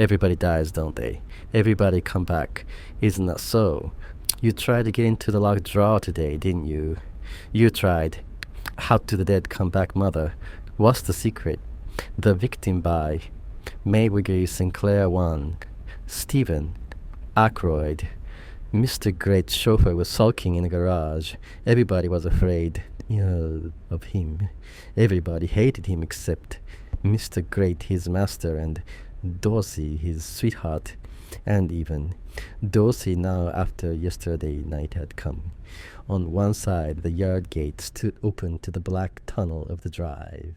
Everybody dies, don't they? Everybody come back. Isn't that so? You tried to get into the locked drawer today, didn't you? You tried. How do the dead come back, Mother? What's the secret? The victim by Maywiggy Sinclair 1. Stephen Ackroyd. Mr. Great's chauffeur was sulking in the garage. Everybody was afraid of him. Everybody hated him except Mr. Great, his master, and Dorsey, his sweetheart, and even Dorsey now after yesterday night had come. On one side the yard gate stood open to the black tunnel of the drive.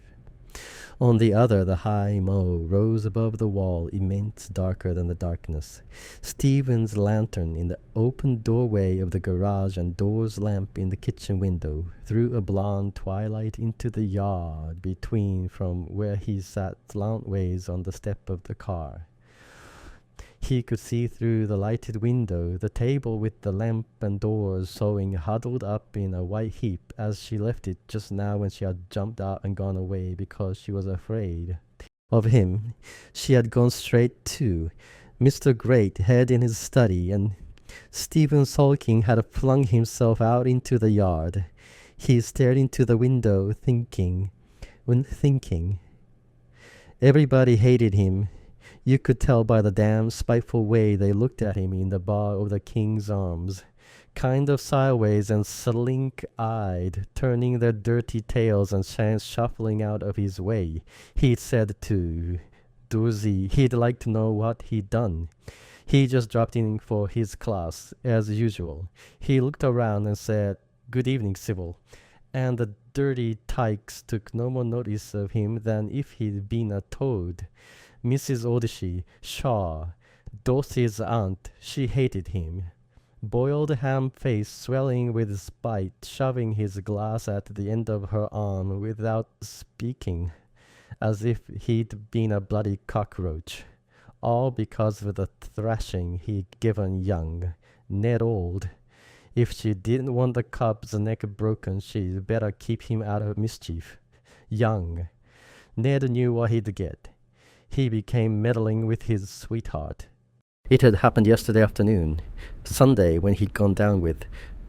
On the other the high mow rose above the wall, immense, darker than the darkness. Stephen's lantern in the open doorway of the garage and Dora's lamp in the kitchen window threw a blond twilight into the yard between from where he sat slantways on the step of the car. He could see through the lighted window the table with the lamp and Dora's sewing huddled up in a white heap as she left it just now when she had jumped out and gone away because she was afraid of him. She had gone straight to Mr. Great, head in his study, and Stephen sulking had flung himself out into the yard. He stared into the window, thinking. Everybody hated him. You could tell by the damn spiteful way they looked at him in the bar of the King's Arms, kind of sideways and slink-eyed, turning their dirty tails and shuffling out of his way. He said to Dorsey he'd like to know what he'd done. He just dropped in for his class, as usual. He looked around and said, "Good evening, Sybil," and the dirty tykes took no more notice of him than if he'd been a toad. Mrs. Odishy, Shaw, Dorsey's aunt, she hated him. Boiled ham face swelling with spite, shoving his glass at the end of her arm without speaking, as if he'd been a bloody cockroach. All because of the thrashing he'd given young Ned Old. If she didn't want the cub's neck broken, she'd better keep him out of mischief. Young. Ned knew what he'd get. He became meddling with his sweetheart. It had happened yesterday afternoon, Sunday, when he'd gone down with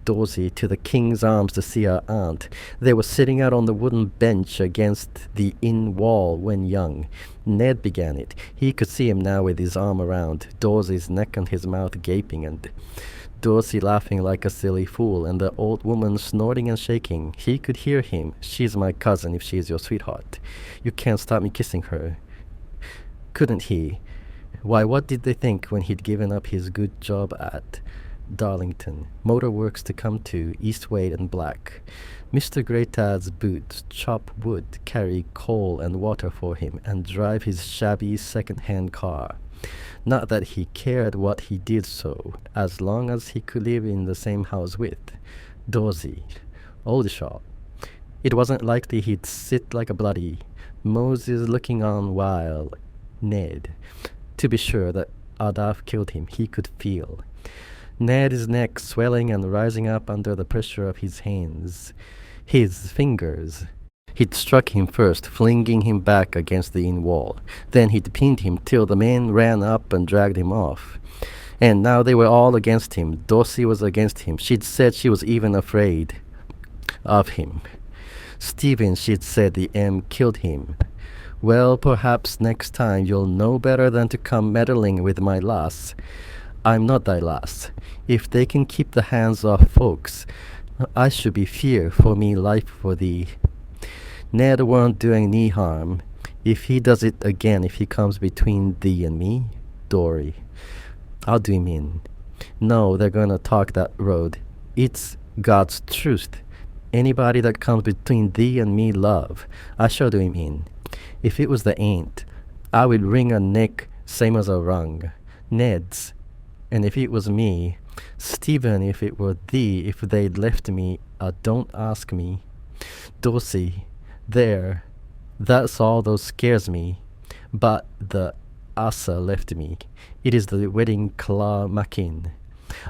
Dorsey to the King's Arms to see her aunt. They were sitting out on the wooden bench against the inn wall when young Ned began it. He could see him now with his arm around Dorsey's neck and his mouth gaping, and Dorsey laughing like a silly fool, and the old woman snorting and shaking. He could hear him. "She's my cousin if she's your sweetheart. You can't stop me kissing her." Couldn't he? Why, what did they think when he'd given up his good job at Darlington Motor Works to come to Eastwade and Black? Mr. Greatad's boots chop wood, carry coal and water for him, and drive his shabby second-hand car. Not that he cared what he did so, as long as he could live in the same house with Dorsey, Oldershaw. It wasn't likely he'd sit like a bloody Moses looking on while Ned. To be sure, that Adolf killed him, he could feel Ned's neck swelling and rising up under the pressure of his hands, his fingers. He'd struck him first, flinging him back against the inn wall. Then he'd pinned him till the men ran up and dragged him off. And now they were all against him. Dorsey was against him. She'd said she was even afraid of him. Stephen, she'd said the M killed him. Well, perhaps next time you'll know better than to come meddling with my lass. I'm not thy lass. If they can keep the hands off folks, I should be fear for me life for thee. Ned weren't doing thee harm. If he does it again, if he comes between thee and me, Dory, I'll do him in. No, they're gonna talk that road. It's God's truth. Anybody that comes between thee and me, love, I shall do him in. If it was the aunt, I would wring a neck same as a wrung. Ned's. And if it was me, Stephen, if it were thee, if they'd left me, don't ask me. Dorsey, there, that's all those scares me. But the Asa left me. It is the wedding claw makin.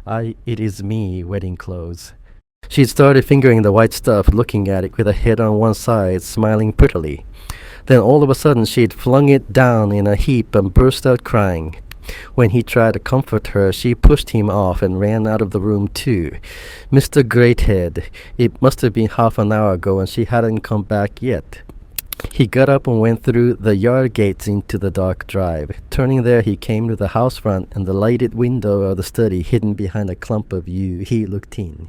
It is me wedding clothes. She started fingering the white stuff, looking at it with her head on one side, smiling prettily. Then all of a sudden she'd flung it down in a heap and burst out crying. When he tried to comfort her, she pushed him off and ran out of the room too. Mr. Greathead, it must have been half an hour ago and she hadn't come back yet. He got up and went through the yard gates into the dark drive. Turning there, he came to the house front and the lighted window of the study hidden behind a clump of yew. He looked in.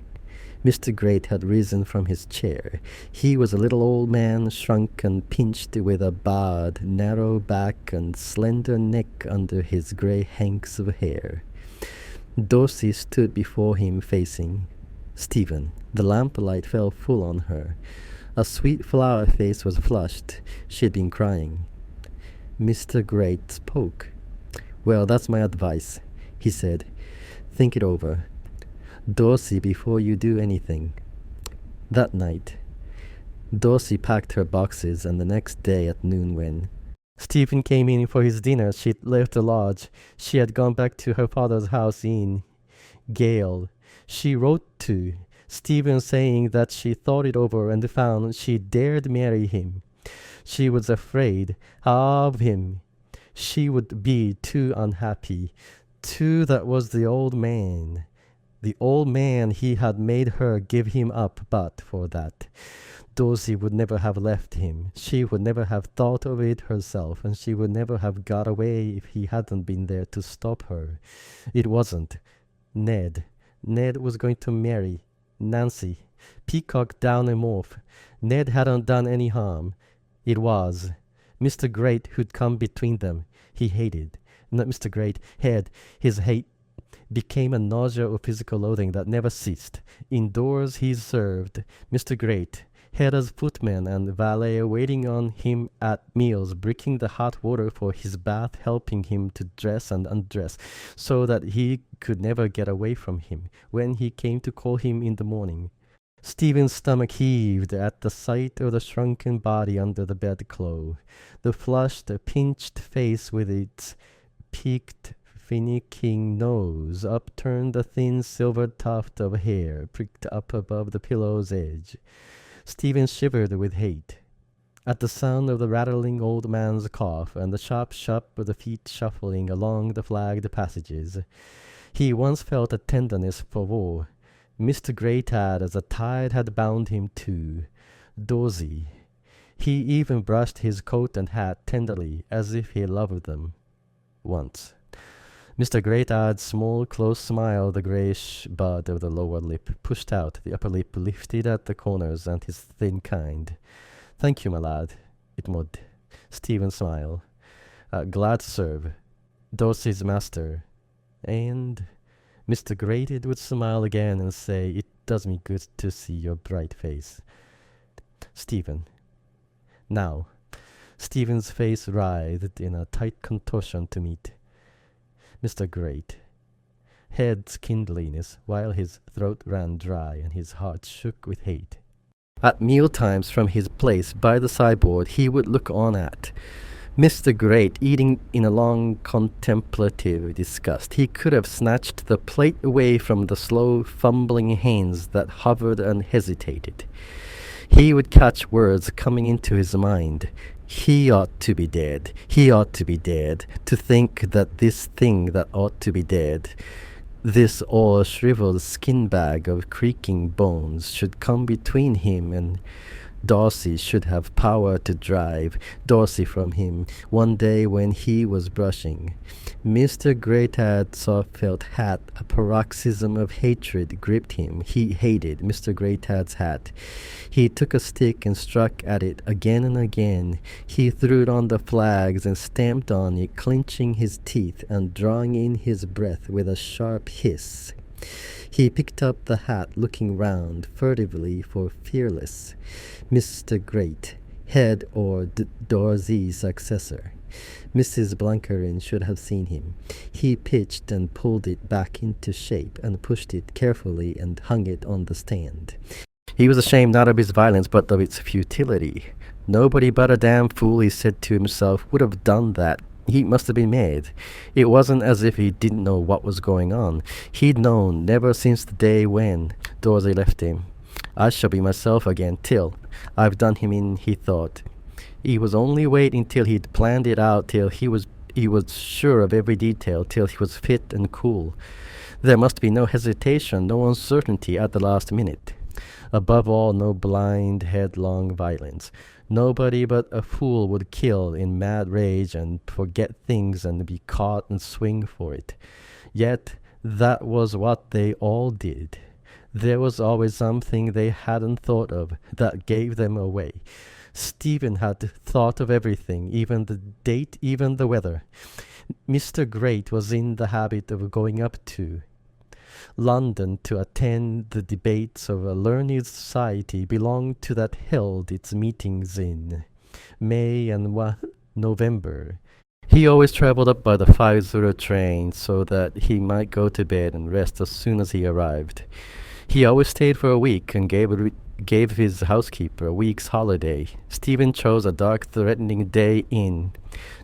Mr. Great had risen from his chair. He was a little old man, shrunk and pinched, with a bowed, narrow back and slender neck under his grey hanks of hair. Dorsey stood before him facing Stephen. The lamplight fell full on her. A sweet flower face was flushed. She had been crying. Mr. Great spoke. "Well, that's my advice," he said. "Think it over, Dorsey, before you do anything." That night, Dorsey packed her boxes, and the next day at noon when Stephen came in for his dinner, she'd left the lodge. She had gone back to her father's house in Gale. She wrote to Stephen saying that she thought it over and found she dared marry him. She was afraid of him. She would be too unhappy. Too, that was the old man. The old man he had made her give him up, but for that, Dorsey would never have left him. She would never have thought of it herself, and she would never have got away if he hadn't been there to stop her. It wasn't Ned. Ned was going to marry Nancy. Peacock down a morph. Ned hadn't done any harm. It was Mr. Great who'd come between them. He hated. Not Mr. Great. His hate became a nausea of physical loathing that never ceased. Indoors he served Mr. Great, had as footman and valet waiting on him at meals, bringing the hot water for his bath, helping him to dress and undress, so that he could never get away from him when he came to call him in the morning. Stephen's stomach heaved at the sight of the shrunken body under the bedclothes. The flushed, pinched face with its peaked, finicking nose upturned, a thin silver tuft of hair pricked up above the pillow's edge. Stephen shivered with hate at the sound of the rattling old man's cough and the sharp of the feet shuffling along the flagged passages. He once felt a tenderness for war. Mr. Greathead, as a tide had bound him to Dorsey. He even brushed his coat and hat tenderly, as if he loved them. Once. Mr. Greathead's small, close smile, the greyish bud of the lower lip pushed out, the upper lip lifted at the corners, and his thin kind. "Thank you, my lad," it would. Stephen smiled. "Glad to serve. Dorsey's master." And Mr. Greathead would smile again and say, "It does me good to see your bright face, Stephen." Now, Stephen's face writhed in a tight contortion to meet Mr. Great Head's kindliness, while his throat ran dry and his heart shook with hate. At meal times from his place by the sideboard he would look on at Mr. Great eating in a long contemplative disgust. He could have snatched the plate away from the slow fumbling hands that hovered and hesitated. He would catch words coming into his mind. He ought to be dead. He ought to be dead. To think that this thing that ought to be dead, this all-shriveled skin bag of creaking bones, should come between him and Dorsey, should have power to drive Dorsey from him one day when he was brushing. Mr. Greathead's soft felt hat, a paroxysm of hatred gripped him. He hated Mr. Greathead's hat. He took a stick and struck at it again and again. He threw it on the flags and stamped on it, clenching his teeth and drawing in his breath with a sharp hiss. He picked up the hat, looking round furtively for fearless Mr. Great, head or Dorsey's successor. Mrs. Blancarin should have seen him. He pitched and pulled it back into shape and pushed it carefully and hung it on the stand. He was ashamed not of his violence but of its futility. Nobody but a damn fool, he said to himself, would have done that. He must have been mad. It wasn't as if he didn't know what was going on. He'd known never since the day when Dorsey left him. I shall be myself again till I've done him in, he thought. He was only waiting till he'd planned it out, till he was sure of every detail, till he was fit and cool. There must be no hesitation, no uncertainty at the last minute. Above all, no blind, headlong violence. Nobody but a fool would kill in mad rage and forget things and be caught and swing for it. Yet that was what they all did. There was always something they hadn't thought of that gave them away. Stephen had thought of everything, even the date, even the weather. Mr. Great was in the habit of going up to London to attend the debates of a learned society belonged to that held its meetings in May and November. He always traveled up by the 5:00 train so that he might go to bed and rest as soon as he arrived. He always stayed for a week and gave his housekeeper a week's holiday. Stephen chose a dark, threatening day in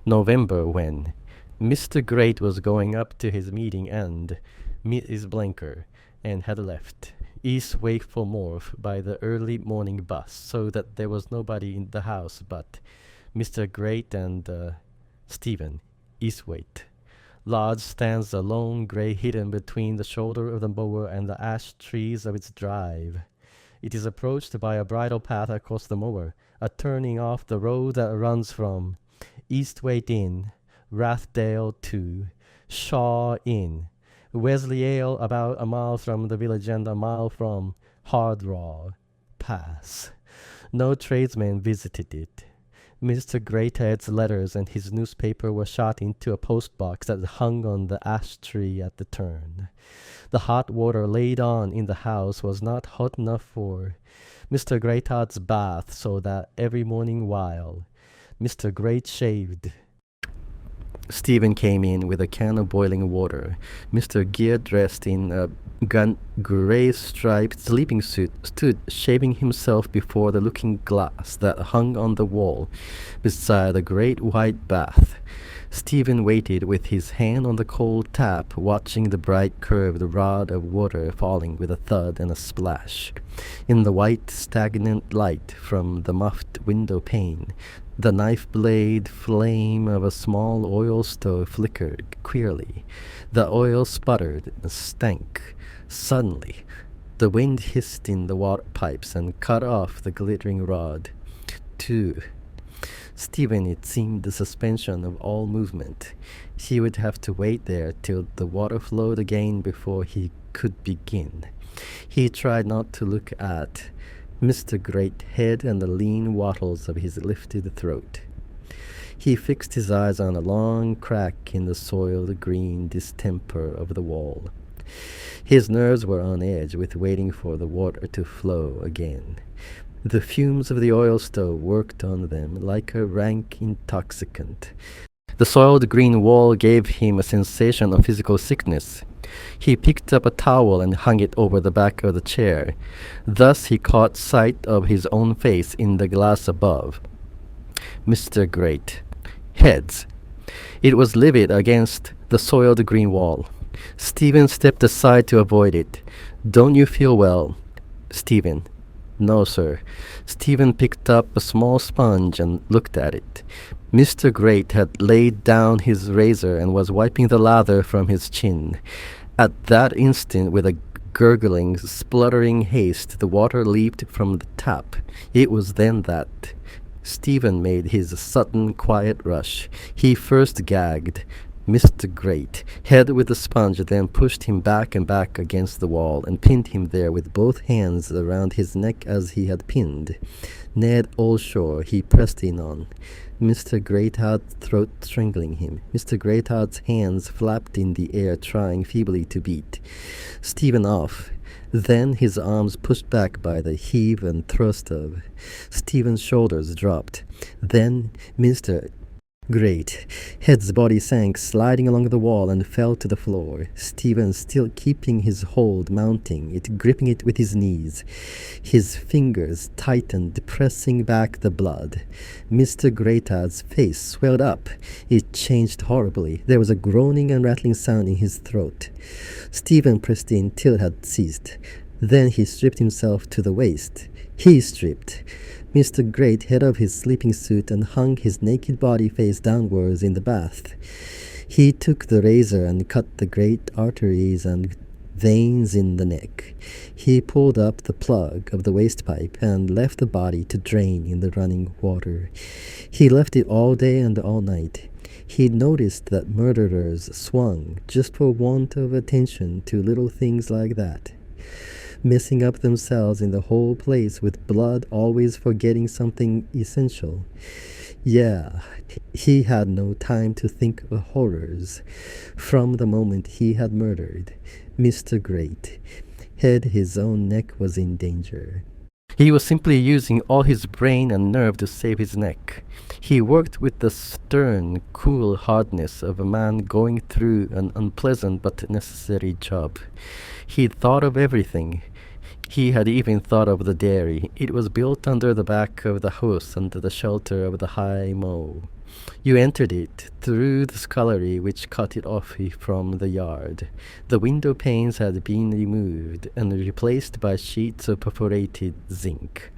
November when Mr. Great was going up to his meeting and Mrs. Blanker and had left East Wakeful Morph by the early morning bus, so that there was nobody in the house but Mr. Great and Stephen Eastwaite. Lodge stands alone, grey, hidden between the shoulder of the mower and the ash trees of its drive. It is approached by a bridle path across the moor, a turning off the road that runs from Eastwaite Inn, Rathdale to Shaw Inn, Wesleydale about a mile from the village and a mile from Hardraw Pass. No tradesman visited it. Mr. Greathead's letters and his newspaper were shot into a post-box that hung on the ash tree at the turn. The hot water laid on in the house was not hot enough for Mr. Greathead's bath, so that every morning while Mr. Great shaved, Stephen came in with a can of boiling water. Mr. Gear, dressed in a grey-striped sleeping suit, stood shaving himself before the looking-glass that hung on the wall beside the great white bath. Stephen waited with his hand on the cold tap, watching the bright curved rod of water falling with a thud and a splash. In the white, stagnant light from the muffed window pane, the knife-blade flame of a small oil stove flickered queerly. The oil sputtered and stank. Suddenly, the wind hissed in the water pipes and cut off the glittering rod. To Stephen it seemed the suspension of all movement. He would have to wait there till the water flowed again before he could begin. He tried not to look at Mr. Greathead and the lean wattles of his lifted throat. He fixed his eyes on a long crack in the soiled green distemper of the wall. His nerves were on edge with waiting for the water to flow again. The fumes of the oil stove worked on them like a rank intoxicant. The soiled green wall gave him a sensation of physical sickness. He picked up a towel and hung it over the back of the chair. Thus he caught sight of his own face in the glass above. Mr. Great. Heads. It was livid against the soiled green wall. Stephen stepped aside to avoid it. "Don't you feel well?" Stephen. "No, sir." Stephen picked up a small sponge and looked at it. Mr. Great had laid down his razor and was wiping the lather from his chin. At that instant, with a gurgling, spluttering haste, the water leaped from the tap. It was then that Stephen made his sudden, quiet rush. He first gagged Mr. Great head with the sponge, then pushed him back and back against the wall and pinned him there with both hands around his neck as he had pinned Ned Olshaw. He pressed in on Mr. Greathead's throat, strangling him. Mr. Greathead's hands flapped in the air, trying feebly to beat Stephen off. Then his arms pushed back by the heave and thrust of Stephen's shoulders dropped. Then Mr. Greathead's body sank, sliding along the wall, and fell to the floor. Stephen, still keeping his hold, mounting it, gripping it with his knees. His fingers tightened, pressing back the blood. Mr. Greathead's face swelled up. It changed horribly. There was a groaning and rattling sound in his throat. Stephen pressed in till it had ceased. Then he stripped himself to the waist. He stripped. Mr. Great hid up his sleeping suit and hung his naked body face downwards in the bath. He took the razor and cut the great arteries and veins in the neck. He pulled up the plug of the waste pipe and left the body to drain in the running water. He left it all day and all night. He noticed that murderers swung just for want of attention to little things like that, messing up themselves in the whole place with blood, always forgetting something essential. Yeah, he had no time to think of horrors. From the moment he had murdered Mr. Great, his own neck was in danger. He was simply using all his brain and nerve to save his neck. He worked with the stern, cool hardness of a man going through an unpleasant but necessary job. He thought of everything. He had even thought of the dairy. It was built under the back of the house, under the shelter of the high mow. You entered it through the scullery which cut it off from the yard. The window panes had been removed and replaced by sheets of perforated zinc.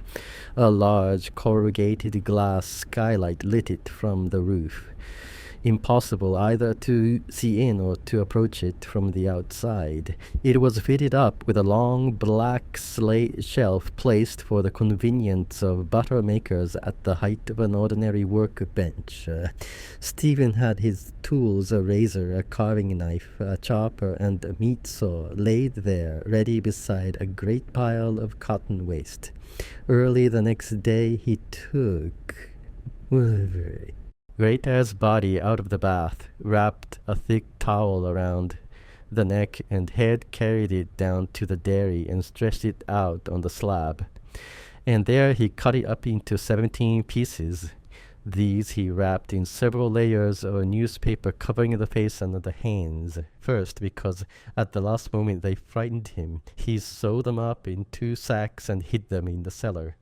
A large corrugated glass skylight lit it from the roof. Impossible either to see in or to approach it from the outside. It was fitted up with a long black slate shelf placed for the convenience of butter makers at the height of an ordinary workbench. Stephen had his tools, a razor, a carving knife, a chopper, and a meat saw laid there, ready beside a great pile of cotton waste. Early the next day he took Greater's body out of the bath, wrapped a thick towel around the neck and head, carried it down to the dairy and stretched it out on the slab. And there he cut it up into 17 pieces. These he wrapped in several layers of newspaper covering the face and the hands. First, because at the last moment they frightened him, he sewed them up in 2 sacks and hid them in the cellar.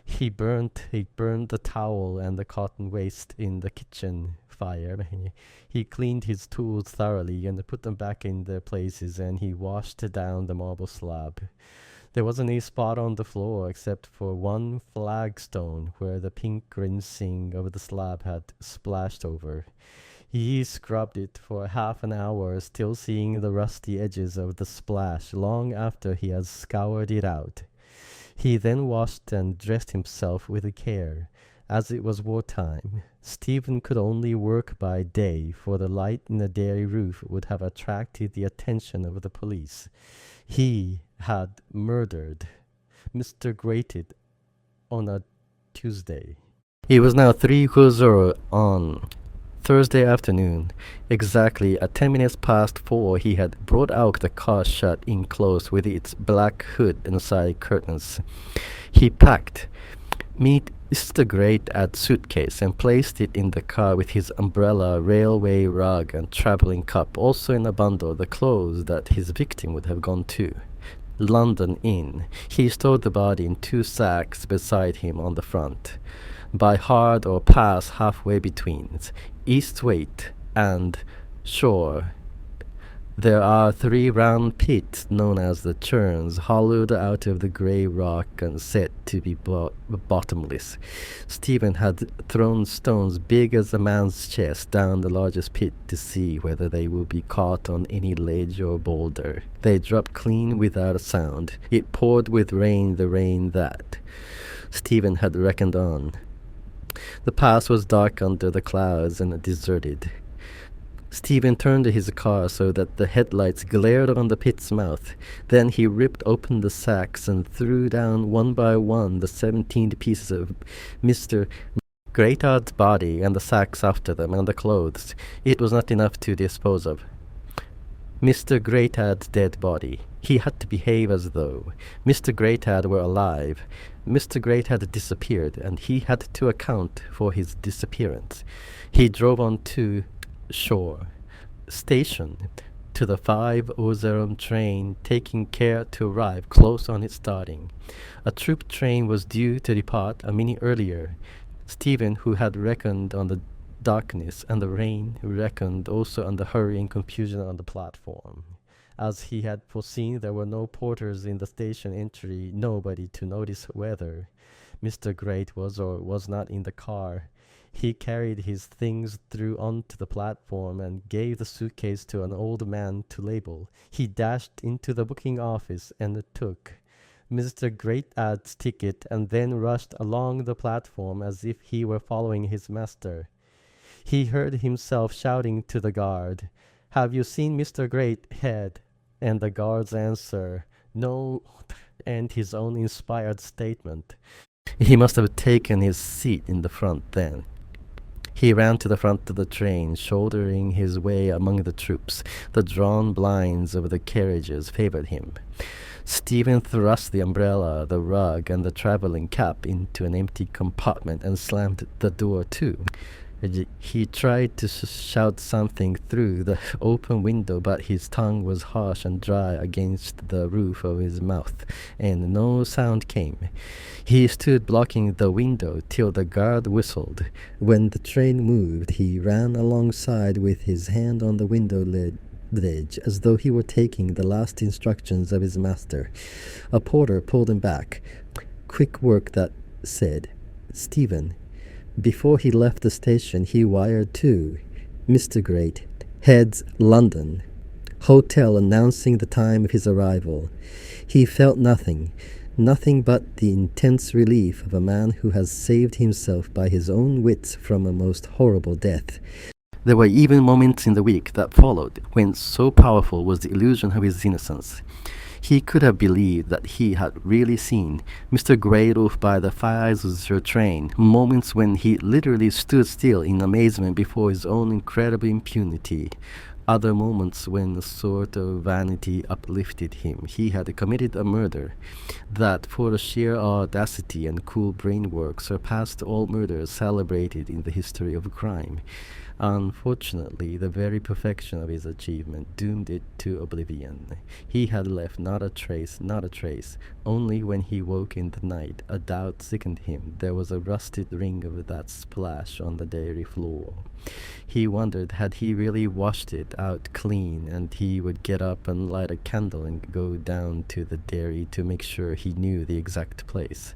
He burned the towel and the cotton waste in the kitchen fire. He cleaned his tools thoroughly and put them back in their places, and he washed down the marble slab. There wasn't a spot on the floor except for one flagstone where the pink rinsing of the slab had splashed over. He scrubbed it for half an hour, still seeing the rusty edges of the splash long after he had scoured it out. He then washed and dressed himself with care. As it was wartime, Stephen could only work by day, for the light in the dairy roof would have attracted the attention of the police. He had murdered Mr. Great on a Tuesday. It was now 3:00 on Thursday afternoon. Exactly at 10 minutes past 4, he had brought out the car shut in close with its black hood and side curtains. He packed Mr. Great's suitcase and placed it in the car with his umbrella, railway rug, and travelling cup, also in a bundle the clothes that his victim would have gone to London in. He stowed the body in 2 sacks beside him on the front. By hard or pass halfway between Eastwaite and Shore, there are 3 round pits known as the churns, hollowed out of the grey rock and said to be bottomless. Stephen had thrown stones big as a man's chest down the largest pit to see whether they would be caught on any ledge or boulder. They dropped clean without a sound. It poured with rain, the rain that Stephen had reckoned on. The pass was dark under the clouds and deserted. Stephen turned his car so that the headlights glared on the pit's mouth. Then he ripped open the sacks and threw down one by one the 17 pieces of Mr. Great's body and the sacks after them and the clothes. It was not enough to dispose of Mr. Great's dead body. He had to behave as though Mr. Great were alive. Mr. Great had disappeared, and he had to account for his disappearance. He drove on to Shore Station to the 5:00 train, taking care to arrive close on its starting. A troop train was due to depart a minute earlier. Stephen, who had reckoned on the darkness and the rain, reckoned also on the hurry and confusion on the platform. As he had foreseen, there were no porters in the station entry, nobody to notice weather. Mr. Great was or was not in the car. He carried his things through onto the platform and gave the suitcase to an old man to label. He dashed into the booking office and took Mr. Greatad's ticket and then rushed along the platform as if he were following his master. He heard himself shouting to the guard, "Have you seen Mr. Greathead?" And the guard's answer, "No," and his own inspired statement. He must have taken his seat in the front then. He ran to the front of the train, shouldering his way among the troops. The drawn blinds of the carriages favored him. Stephen thrust the umbrella, the rug, and the traveling cap into an empty compartment and slammed the door to. He tried to shout something through the open window, but his tongue was harsh and dry against the roof of his mouth, and no sound came. He stood blocking the window till the guard whistled. When the train moved, he ran alongside with his hand on the window ledge, as though he were taking the last instructions of his master. A porter pulled him back. Quick work, that said. Stephen. Before he left the station, he wired to Mr. Great, Heads, London, hotel, announcing the time of his arrival. He felt nothing but the intense relief of a man who has saved himself by his own wits from a most horrible death. There were even moments in the week that followed when so powerful was the illusion of his innocence. He could have believed that he had really seen Mr. Greydolf by the fires of the train, moments when he literally stood still in amazement before his own incredible impunity. Other moments when a sort of vanity uplifted him. He had committed a murder that, for the sheer audacity and cool brainwork, surpassed all murders celebrated in the history of crime. Unfortunately, the very perfection of his achievement doomed it to oblivion. He had left not a trace. Only when he woke in the night, a doubt sickened him. There was a rusted ring of that splash on the dairy floor. He wondered, had he really washed it out clean, and he would get up and light a candle and go down to the dairy to make sure he knew the exact place.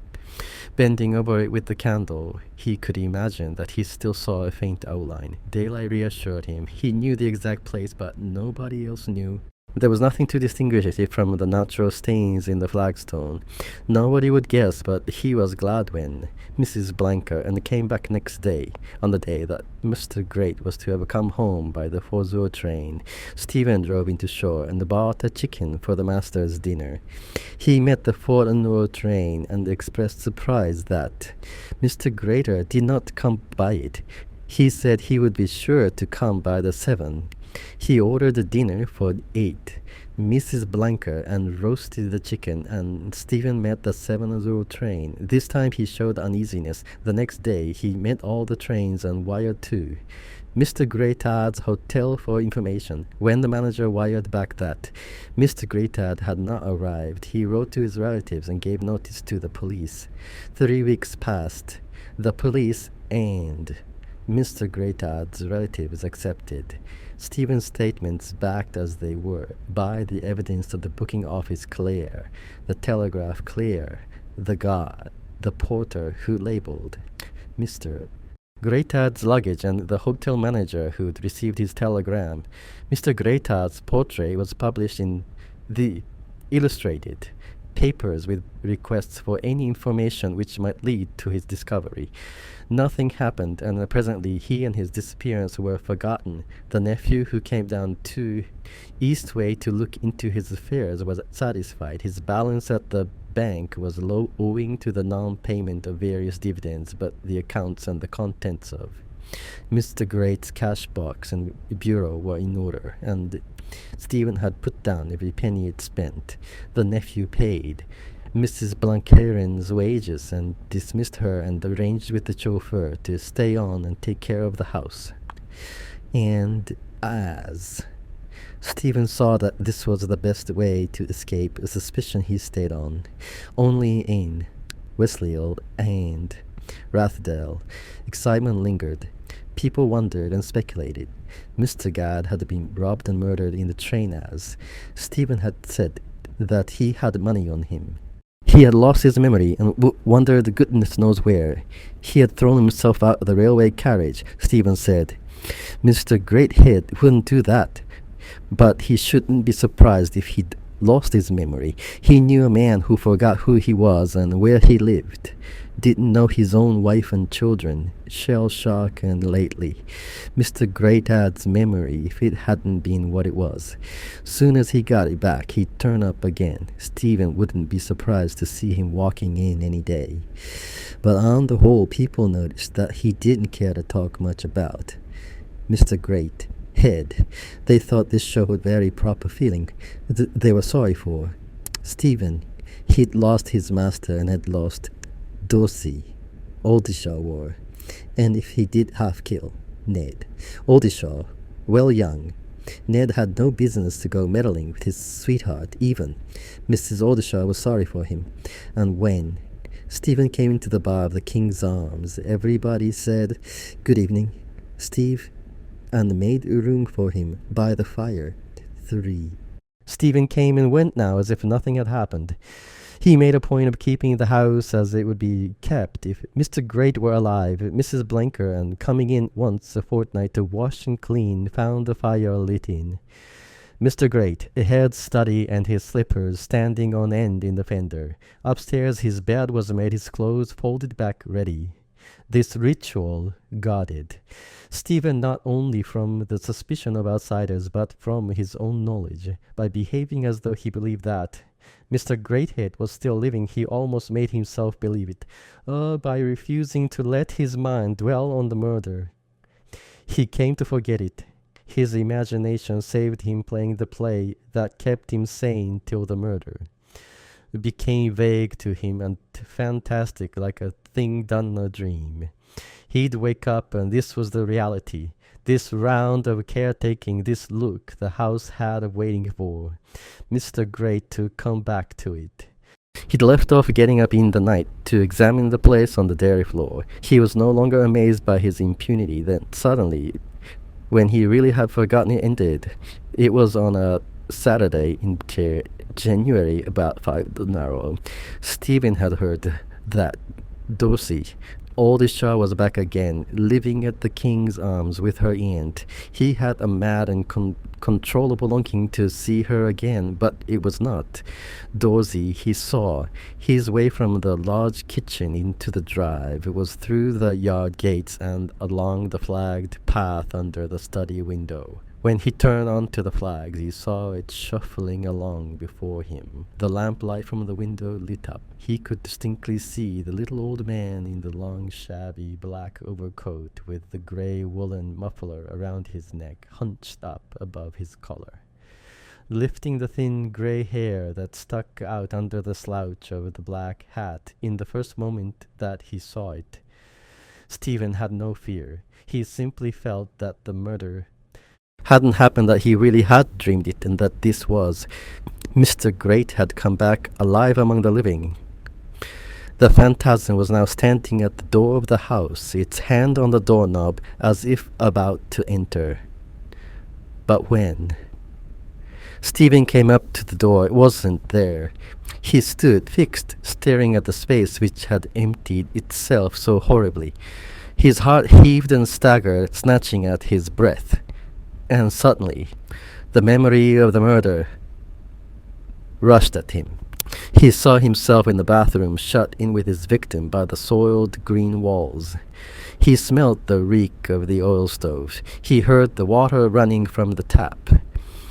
Bending over it with the candle, he could imagine that he still saw a faint outline. Daylight reassured him. He knew the exact place, but nobody else knew. There was nothing to distinguish it from the natural stains in the flagstone. Nobody would guess, but he was glad when Mrs. Blanker and came back next day, on the day that Mr. Great was to have come home by the 4:00 train. Stephen drove into shore and bought a chicken for the master's dinner. He met the 4:00 train and expressed surprise that Mr. Greater did not come by it. He said he would be sure to come by the 7. He ordered a dinner for 8, Mrs. Blanker, and roasted the chicken, and Stephen met the 7:00 train. This time he showed uneasiness. The next day he met all the trains and wired to Mr. Greatad's hotel for information. When the manager wired back that Mr. Greatad had not arrived, he wrote to his relatives and gave notice to the police. 3 weeks passed. The police and Mr. Greatad's relatives accepted Stephen's statements, backed as they were by the evidence of the booking office clear, the telegraph clear, the guard, the porter who labeled Mr. Greatad's luggage, and the hotel manager who'd received his telegram. Mr. Greatad's portrait was published in the Illustrated papers with requests for any information which might lead to his discovery. Nothing happened, and presently he and his disappearance were forgotten. The nephew who came down to Eastway to look into his affairs was satisfied. His balance at the bank was low owing to the non-payment of various dividends, but the accounts and the contents of Mr. Great's cash box and bureau were in order, and Stephen had put down every penny it spent. The nephew paid Mrs. Blancaren's wages and dismissed her, and arranged with the chauffeur to stay on and take care of the house. And as Stephen saw that this was the best way to escape a suspicion, he stayed on. Only in Westfield and Rathdale excitement lingered. People wondered and speculated. Mr. Gadd had been robbed and murdered in the train, as Stephen had said that he had money on him. He had lost his memory and wandered goodness knows where. He had thrown himself out of the railway carriage, Stephen said. Mr. Greathead wouldn't do that. But he shouldn't be surprised if he'd lost his memory. He knew a man who forgot who he was and where he lived. Didn't know his own wife and children, shell-shock and lately. Mr. Greathead's memory, if it hadn't been what it was. Soon as he got it back, he'd turn up again. Stephen wouldn't be surprised to see him walking in any day. But on the whole, people noticed that he didn't care to talk much about Mr. Greathead. They thought this showed very proper feeling. They were sorry for Stephen. He'd lost his master and had lost Dorsey, Oldershaw war, and if he did half kill Ned. Oldershaw, well young. Ned had no business to go meddling with his sweetheart even. Mrs. Oldershaw was sorry for him, and when Stephen came into the bar of the King's Arms, everybody said, "Good evening, Steve," and made room for him by the fire. 3. Stephen came and went now as if nothing had happened. He made a point of keeping the house as it would be kept if Mr. Great were alive. Mrs. Blenker, and coming in once a fortnight to wash and clean, found the fire lit in. Mr. Great, a head study and his slippers standing on end in the fender. Upstairs his bed was made, his clothes folded back ready. This ritual guarded Stephen not only from the suspicion of outsiders, but from his own knowledge. By behaving as though he believed that Mr. Greathead was still living, he almost made himself believe it. By refusing to let his mind dwell on the murder, he came to forget it. His imagination saved him playing the play that kept him sane till the murder. It became vague to him and fantastic, like a thing done in a dream. He'd wake up and this was the reality. This round of caretaking, this look the house had of waiting for Mr. Great to come back to it. He'd left off getting up in the night to examine the place on the dairy floor. He was no longer amazed by his impunity. Then suddenly, when he really had forgotten it ended, it was on a Saturday in January about 5 to narrow. Stephen had heard that Dorsey Oldershaw was back again, living at the King's Arms with her aunt. He had a mad and controllable longing to see her again, but it was not Dorsey he saw. His way from the large kitchen into the drive was through the yard gates and along the flagged path under the study window. When he turned onto the flags, he saw it shuffling along before him. The lamplight from the window lit up. He could distinctly see the little old man in the long, shabby black overcoat with the grey woolen muffler around his neck, hunched up above his collar, lifting the thin grey hair that stuck out under the slouch of the black hat. In the first moment that he saw it, Stephen had no fear. He simply felt that the murder hadn't happened, that he really had dreamed it, and that this was Mr. Great had come back alive among the living. The phantasm was now standing at the door of the house, its hand on the doorknob as if about to enter. But when Stephen came up to the door, it wasn't there. He stood fixed, staring at the space which had emptied itself so horribly. His heart heaved and staggered, snatching at his breath. And suddenly, the memory of the murder rushed at him. He saw himself in the bathroom, shut in with his victim by the soiled green walls. He smelt the reek of the oil stove. He heard the water running from the tap.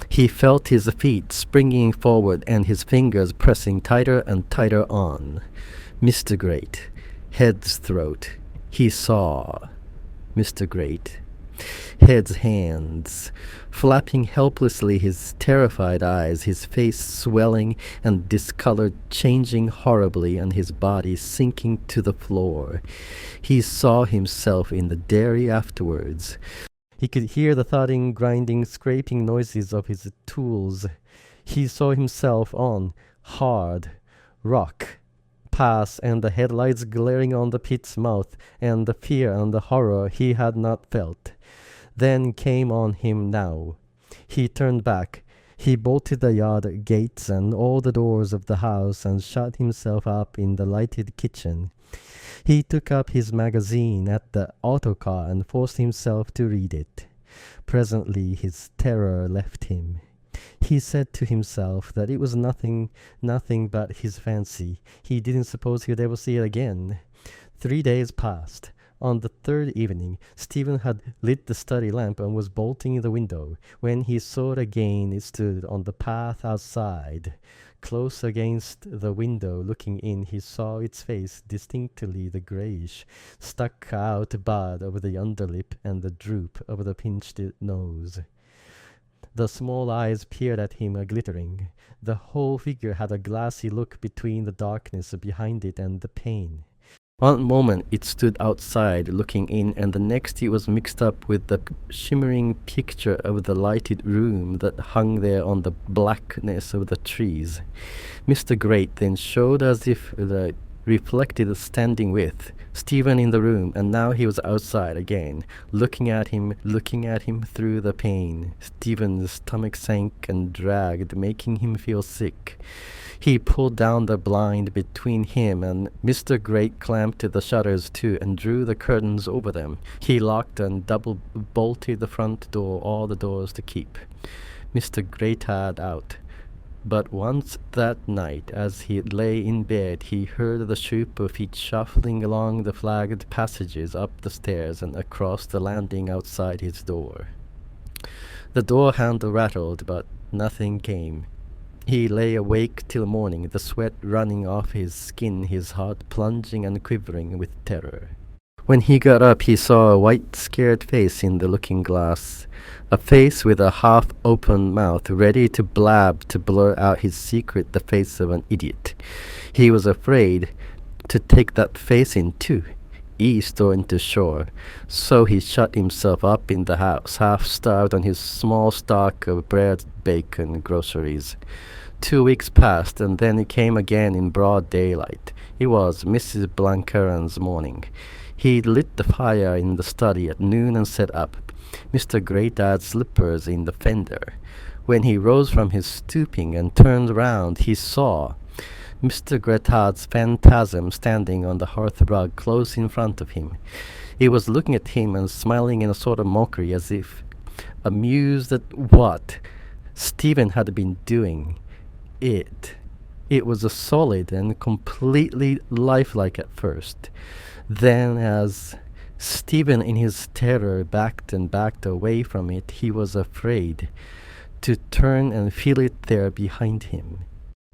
He felt his feet springing forward and his fingers pressing tighter and tighter on Mr. Greathead's throat. He saw Mr. Greathead's hands flapping helplessly, his terrified eyes, his face swelling and discolored, changing horribly, and his body sinking to the floor. He saw himself in the dairy afterwards. He could hear the thudding, grinding, scraping noises of his tools. He saw himself on hard rock pass, and the headlights glaring on the pit's mouth, and the fear and the horror he had not felt then came on him now. He turned back. He bolted the yard gates and all the doors of the house and shut himself up in the lighted kitchen. He took up his magazine at the autocar and forced himself to read it. Presently his terror left him. He said to himself that it was nothing but his fancy. He didn't suppose he'd ever see it again. 3 days passed. On the third evening, Stephen had lit the study lamp and was bolting the window. When he saw it again, it stood on the path outside. Close against the window, looking in, he saw its face distinctly, the greyish, stuck-out bud over the underlip and the droop of the pinched nose. The small eyes peered at him, glittering. The whole figure had a glassy look between the darkness behind it and the pane. One moment it stood outside, looking in, and the next it was mixed up with the shimmering picture of the lighted room that hung there on the blackness of the trees. Mr. Great then showed as if the reflected standing with Stephen in the room, and now he was outside again, looking at him through the pane. Stephen's stomach sank and dragged, making him feel sick. He pulled down the blind between him and Mr. Great, clamped the shutters too, and drew the curtains over them. He locked and double-bolted the front door, all the doors to keep. Mr. Great had out. But once that night, as he lay in bed, he heard the troop of feet shuffling along the flagged passages, up the stairs, and across the landing outside his door. The door handle rattled, but nothing came. He lay awake till morning, the sweat running off his skin, his heart plunging and quivering with terror. When he got up, he saw a white, scared face in the looking-glass, a face with a half-open mouth, ready to blab, to blur out his secret, the face of an idiot. He was afraid to take that face in, too, east or into shore. So he shut himself up in the house, half-starved on his small stock of bread, bacon, groceries. 2 weeks passed, and then it came again in broad daylight. It was Mrs. Blancaran's morning. He lit the fire in the study at noon and set up. Mr. Great had slippers in the fender. When he rose from his stooping and turned round, he saw Mr. Gretard's phantasm standing on the hearth rug close in front of him. He was looking at him and smiling in a sort of mockery, as if amused at what Stephen had been doing. It was a solid and completely lifelike at first. Then, as Stephen in his terror backed away from it, he was afraid to turn and feel it there behind him.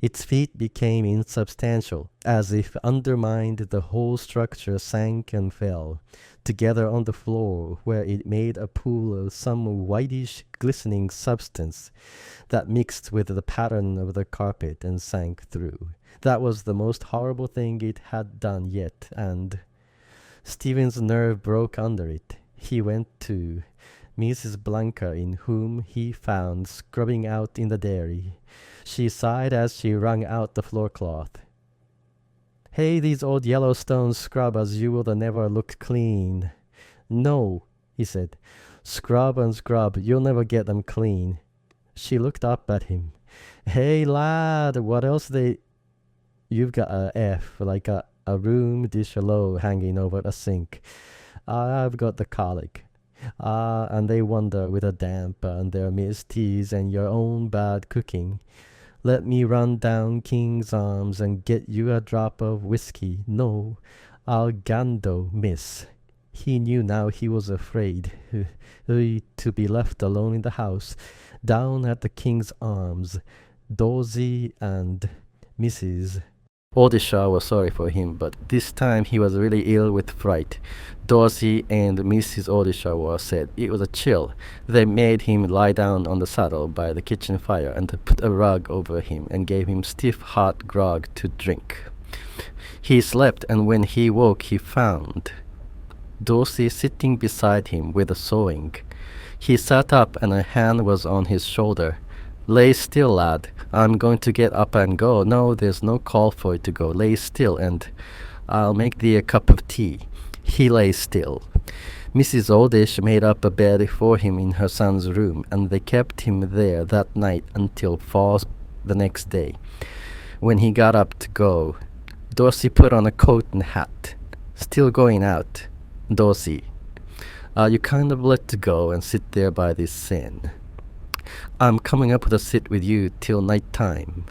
Its feet became insubstantial, as if undermined. The whole structure sank and fell together on the floor, where it made a pool of some whitish glistening substance that mixed with the pattern of the carpet and sank through. That was the most horrible thing it had done yet, and Stephen's nerve broke under it. He went to Mrs. Blanca, in whom he found scrubbing out in the dairy. She sighed as she wrung out the floor-cloth. "Hey, these old Yellowstone scrubbers, you will never look clean." "No," he said. "Scrub and scrub, you'll never get them clean." She looked up at him. "Hey, lad, what else You've got a F, like a room dish low hanging over a sink. I've got the colic. And they wonder with a damp and their missed teas and your own bad cooking. Let me run down King's Arms and get you a drop of whiskey. No, I'll gando, miss." He knew now he was afraid to be left alone in the house. Down at the King's Arms, Dorsey and Mrs. Odisha was sorry for him, but this time he was really ill with fright. Dorsey and Mrs. Odisha were said it was a chill. They made him lie down on the saddle by the kitchen fire and put a rug over him and gave him stiff hot grog to drink. He slept, and when he woke he found Dorsey sitting beside him with a sewing. He sat up and a hand was on his shoulder. "Lay still, lad. I'm going to get up and go." "No, there's no call for it to go. Lay still, and I'll make thee a cup of tea." He lay still. Mrs. Oldish made up a bed for him in her son's room, and they kept him there that night until fall the next day. When he got up to go, Dorsey put on a coat and hat. "Still going out?" "Dorsey, you kind of let to go and sit there by this sin." "I'm coming up to sit with you till night time."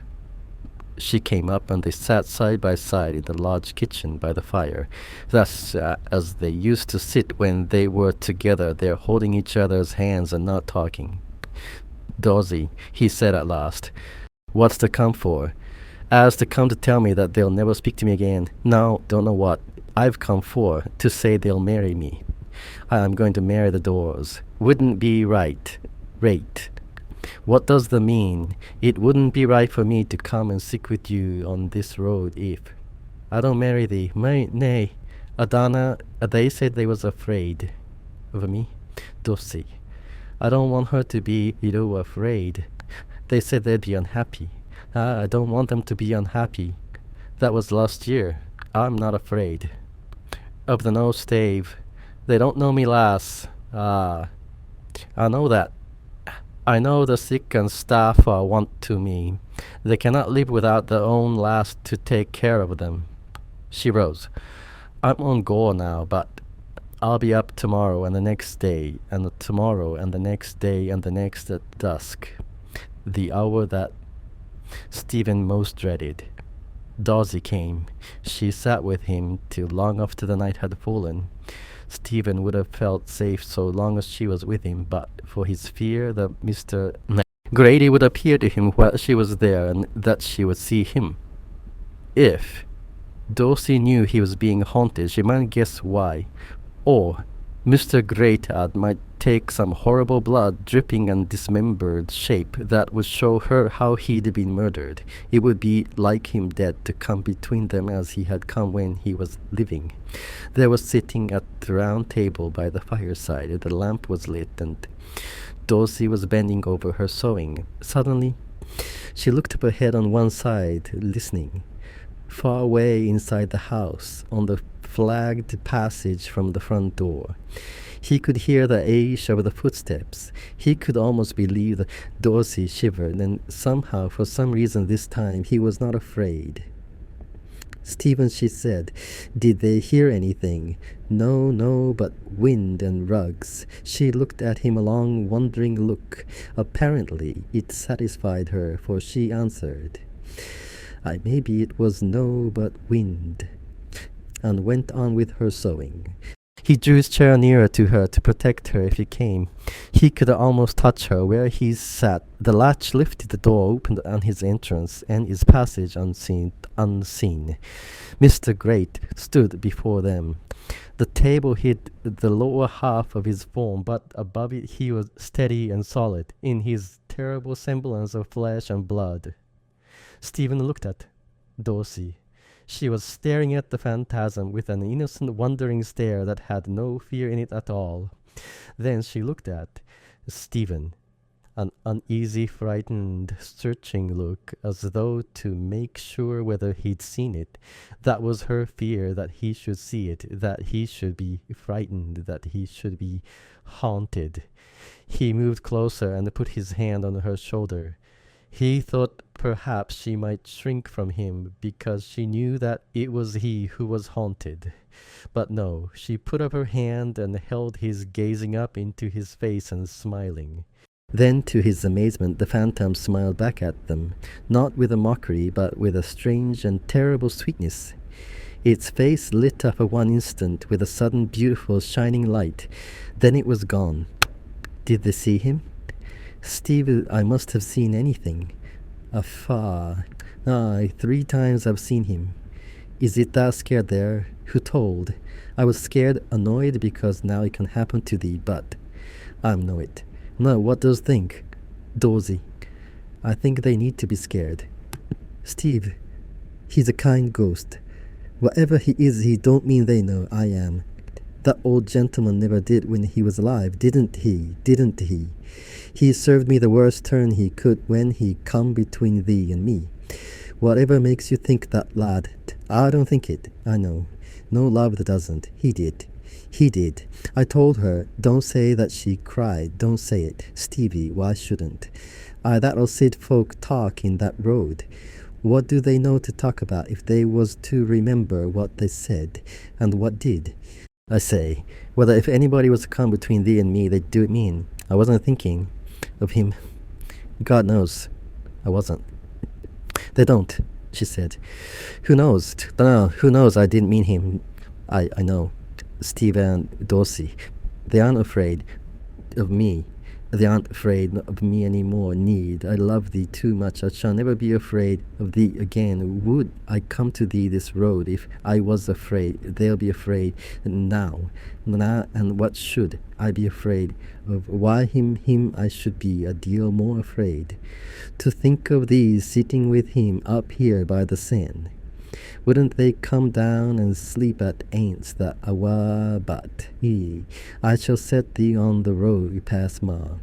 She came up, and they sat side by side in the large kitchen by the fire, thus as they used to sit when they were together there, holding each other's hands and not talking. "Dorsey," he said at last, "what's to come for?" "As to come to tell me that they'll never speak to me again." "No, don't know what. I've come for to say they'll marry me. I'm going to marry the Doors. Wouldn't be right. Rate. What does that mean? It wouldn't be right for me to come and sit with you on this road if I don't marry thee. Nay, Adana, they said they was afraid of me. Dorsey, I don't want her to be, afraid. They said they'd be unhappy. I don't want them to be unhappy. That was last year. I'm not afraid of the no stave. They don't know me, lass. I know that. I know the sick and staff are want to me. They cannot live without their own lass to take care of them. She rose. I'm on go now, but I'll be up tomorrow and the next day, and tomorrow and the next day and the next at dusk, the hour that Stephen most dreaded. Dorsey came. She sat with him till long after the night had fallen. Stephen would have felt safe so long as she was with him, but for his fear that Mr. Grady would appear to him while she was there, and that she would see him. If Dorsey knew he was being haunted, she might guess why. Or Mr. Greatad might take some horrible blood dripping and dismembered shape that would show her how he'd been murdered. It would be like him dead to come between them as he had come when he was living. They were sitting at the round table by the fireside. The lamp was lit, and Dorsey was bending over her sewing. Suddenly, she looked up her head on one side, listening. Far away inside the house, on the flagged passage from the front door, he could hear the ash of the footsteps. He could almost believe that Dorsey shivered, and somehow, for some reason this time, he was not afraid. "Stephen," she said, "did they hear anything?" No, but wind and rugs." She looked at him a long, wondering look. Apparently it satisfied her, for she answered, Maybe it was no but wind," and went on with her sewing. He drew his chair nearer to her to protect her if he came. He could almost touch her where he sat. The latch lifted, the door opened on his entrance and his passage unseen. Mr. Great stood before them. The table hid the lower half of his form, but above it he was steady and solid in his terrible semblance of flesh and blood. Stephen looked at Dorsey. She was staring at the phantasm with an innocent, wondering stare that had no fear in it at all. Then she looked at Stephen, an uneasy, frightened, searching look, as though to make sure whether he'd seen it. That was her fear, that he should see it, that he should be frightened, that he should be haunted. He moved closer and put his hand on her shoulder. He thought perhaps she might shrink from him because she knew that it was he who was haunted. But no, she put up her hand and held his, gazing up into his face and smiling. Then, to his amazement, the phantom smiled back at them, not with a mockery, but with a strange and terrible sweetness. Its face lit up for one instant with a sudden beautiful shining light. Then it was gone. Did they see him? Steve, I must have seen anything. Afar. Aye, 3 times I've seen him. Is it that scared there? Who told? I was scared, annoyed, because now it can happen to thee, but I know it. No, what does think? Dorsey. I think they need to be scared. Steve, he's a kind ghost. Whatever he is, he don't mean they know I am. That old gentleman never did when he was alive, didn't he? Didn't he? He served me the worst turn he could when he come between thee and me. Whatever makes you think that, lad? I don't think it, I know. No love that doesn't. He did. He did. I told her, don't say that she cried. Don't say it. Stevie, why shouldn't? That'll sit folk talk in that road. What do they know to talk about if they was to remember what they said and what did? I say, whether if anybody was to come between thee and me, they'd do it mean. I wasn't thinking of him. God knows I wasn't. They don't, she said. Who knows? Dunno, who knows I didn't mean him. I know. Steve and Dorsey, they aren't afraid of me. They aren't afraid of me any more. Need, I love thee too much. I shall never be afraid of thee again. Would I come to thee this road if I was afraid? They'll be afraid now. And what should I be afraid of? Why him I should be a deal more afraid. To think of thee sitting with him up here by the Seine. Wouldn't they come down and sleep at aints that awa but he? I shall set thee on the road past Ma.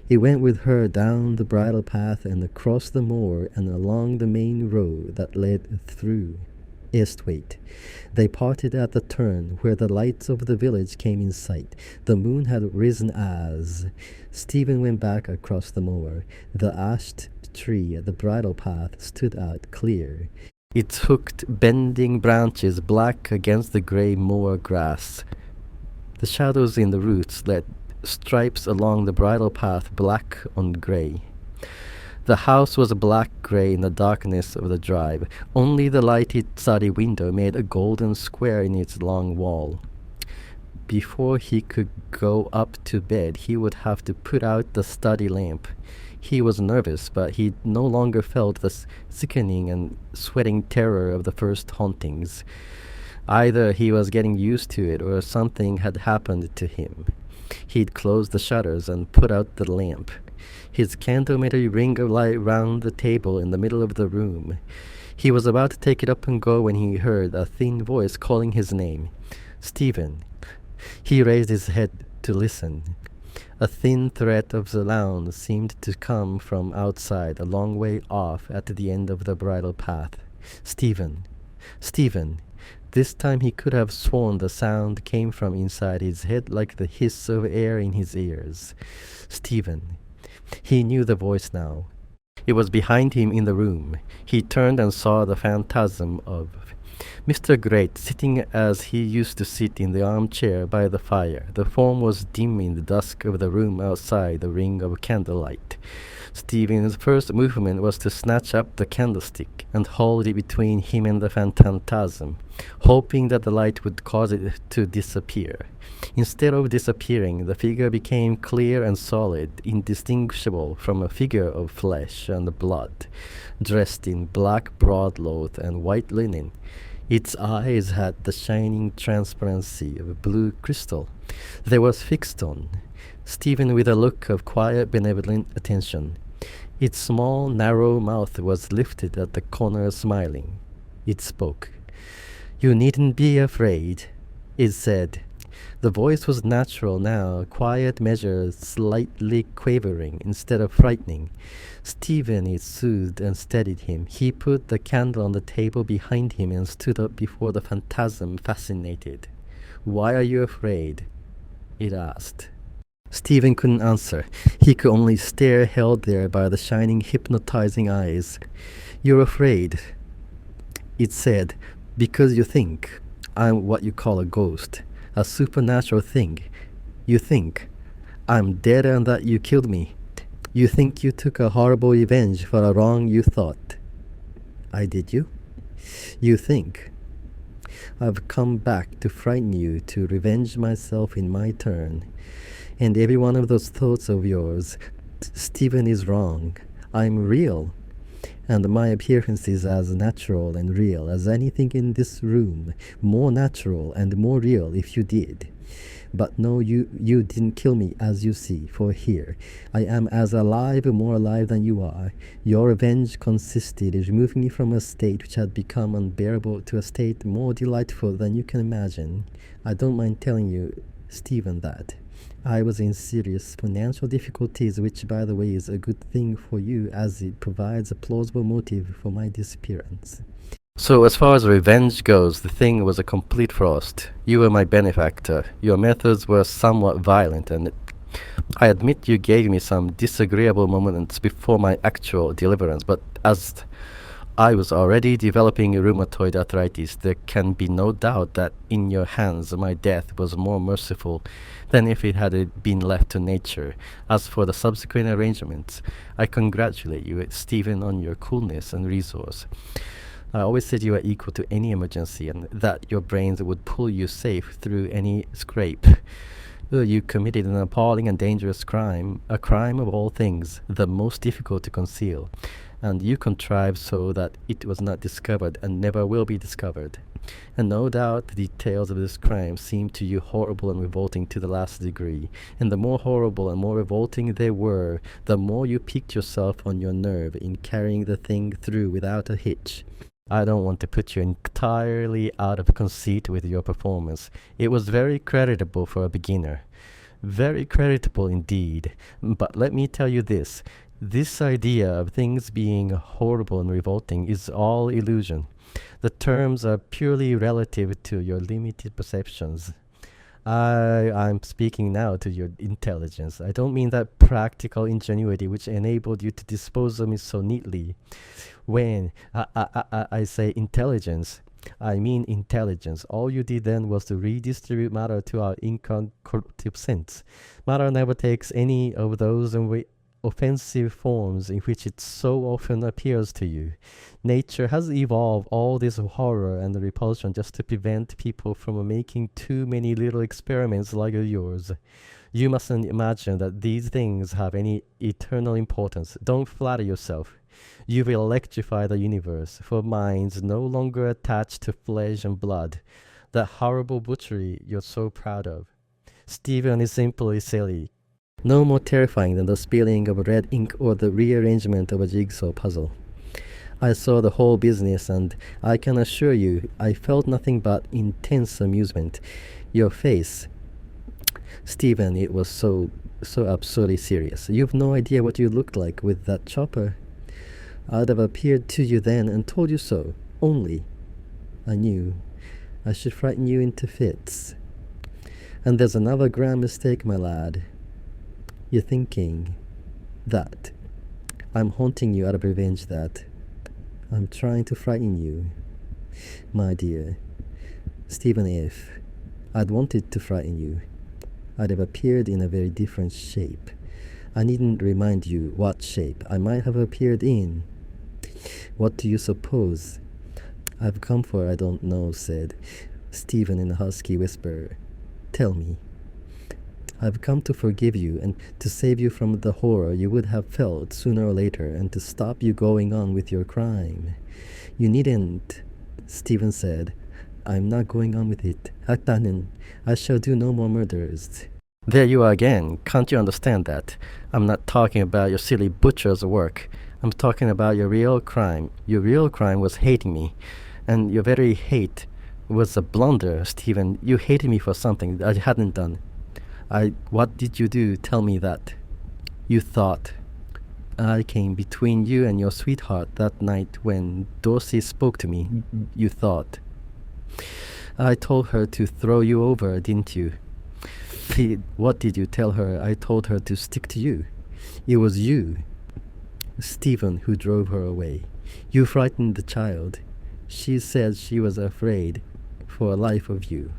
He went with her down the bridle path and across the moor and along the main road that led through Esthwaite. They parted at the turn where the lights of the village came in sight. The moon had risen as Stephen went back across the moor. The ashed tree at the bridle path stood out clear, its hooked, bending branches black against the grey moor grass. The shadows in the roots let stripes along the bridle path, black on grey. The house was black-grey in the darkness of the drive. Only the lighted study window made a golden square in its long wall. Before he could go up to bed, he would have to put out the study lamp. He was nervous, but he no longer felt the sickening and sweating terror of the first hauntings. Either he was getting used to it or something had happened to him. He'd closed the shutters and put out the lamp. His candle made a ring of light round the table in the middle of the room. He was about to take it up and go when he heard a thin voice calling his name. Stephen. He raised his head to listen. A thin thread of sound seemed to come from outside, a long way off at the end of the bridle path. Stephen. Stephen. This time he could have sworn the sound came from inside his head like the hiss of air in his ears. Stephen. He knew the voice now. It was behind him in the room. He turned and saw the phantasm of Mr. Great sitting as he used to sit in the armchair by the fire. The form was dim in the dusk of the room outside the ring of candlelight. Stephen's first movement was to snatch up the candlestick and hold it between him and the phantasm, hoping that the light would cause it to disappear. Instead of disappearing, the figure became clear and solid, indistinguishable from a figure of flesh and blood, dressed in black broadcloth and white linen. Its eyes had the shining transparency of blue crystal. They was fixed on Stephen with a look of quiet, benevolent attention. Its small, narrow mouth was lifted at the corner, smiling. It spoke. "You needn't be afraid," it said. The voice was natural now, quiet, measured, slightly quavering instead of frightening. Stephen, it soothed and steadied him. He put the candle on the table behind him and stood up before the phantasm, fascinated. "Why are you afraid?" it asked. Stephen couldn't answer. He could only stare, held there by the shining, hypnotizing eyes. "You're afraid," it said, "because you think I'm what you call a ghost. A supernatural thing. You think I'm dead and that you killed me. You think you took a horrible revenge for a wrong you thought I did you. You think I've come back to frighten you, to revenge myself in my turn. And every one of those thoughts of yours, Stephen, is wrong. I'm real. And my appearance is as natural and real as anything in this room, more natural and more real if you did. But no, you didn't kill me, as you see, for here I am as alive, more alive than you are. Your revenge consisted in removing me from a state which had become unbearable to a state more delightful than you can imagine. I don't mind telling you, Stephen, that I was in serious financial difficulties, which, by the way, is a good thing for you, as it provides a plausible motive for my disappearance. So as far as revenge goes, the thing was a complete frost. You were my benefactor. Your methods were somewhat violent, and I admit you gave me some disagreeable moments before my actual deliverance, but as I was already developing rheumatoid arthritis, there can be no doubt that in your hands my death was more merciful than if it had been left to nature. As for the subsequent arrangements, I congratulate you, Stephen, on your coolness and resource. I always said you were equal to any emergency and that your brains would pull you safe through any scrape. You committed an appalling and dangerous crime, a crime of all things, the most difficult to conceal, and you contrived so that it was not discovered and never will be discovered. And no doubt the details of this crime seemed to you horrible and revolting to the last degree, and the more horrible and more revolting they were, the more you piqued yourself on your nerve in carrying the thing through without a hitch. I don't want to put you entirely out of conceit with your performance. It was very creditable for a beginner. Very creditable indeed. But let me tell you this. This idea of things being horrible and revolting is all illusion. The terms are purely relative to your limited perceptions. I'm speaking now to your intelligence. I don't mean that practical ingenuity which enabled you to dispose of me so neatly. When I say intelligence, I mean intelligence. All you did then was to redistribute matter to our incorruptible sense. Matter never takes any of those offensive forms in which it so often appears to you. Nature has evolved all this horror and repulsion just to prevent people from making too many little experiments like yours. You mustn't imagine that these things have any eternal importance. Don't flatter yourself. You will electrify the universe, for minds no longer attached to flesh and blood. That horrible butchery you're so proud of. Stephen is simply silly. No more terrifying than the spilling of red ink or the rearrangement of a jigsaw puzzle. I saw the whole business, and I can assure you I felt nothing but intense amusement. Your face, Stephen, it was so absurdly serious. You've no idea what you looked like with that chopper. I'd have appeared to you then and told you so, only I knew I should frighten you into fits. And there's another grand mistake, my lad. You're thinking that I'm haunting you out of revenge, that I'm trying to frighten you. My dear, Stephen, if I'd wanted to frighten you, I'd have appeared in a very different shape. I needn't remind you what shape I might have appeared in. What do you suppose I've come for? I don't know, said Stephen in a husky whisper. Tell me. I've come to forgive you and to save you from the horror you would have felt sooner or later and to stop you going on with your crime. You needn't, Stephen said. I'm not going on with it. I shall do no more murders. There you are again. Can't you understand that? I'm not talking about your silly butcher's work. I'm talking about your real crime. Your real crime was hating me. And your very hate was a blunder, Stephen. You hated me for something I hadn't done. What did you do? Tell me that. You thought I came between you and your sweetheart that night when Dorsey spoke to me. You thought. I told her to throw you over, didn't you? What did you tell her? I told her to stick to you. It was you, Stephen, who drove her away. You frightened the child. She said she was afraid for a life of you.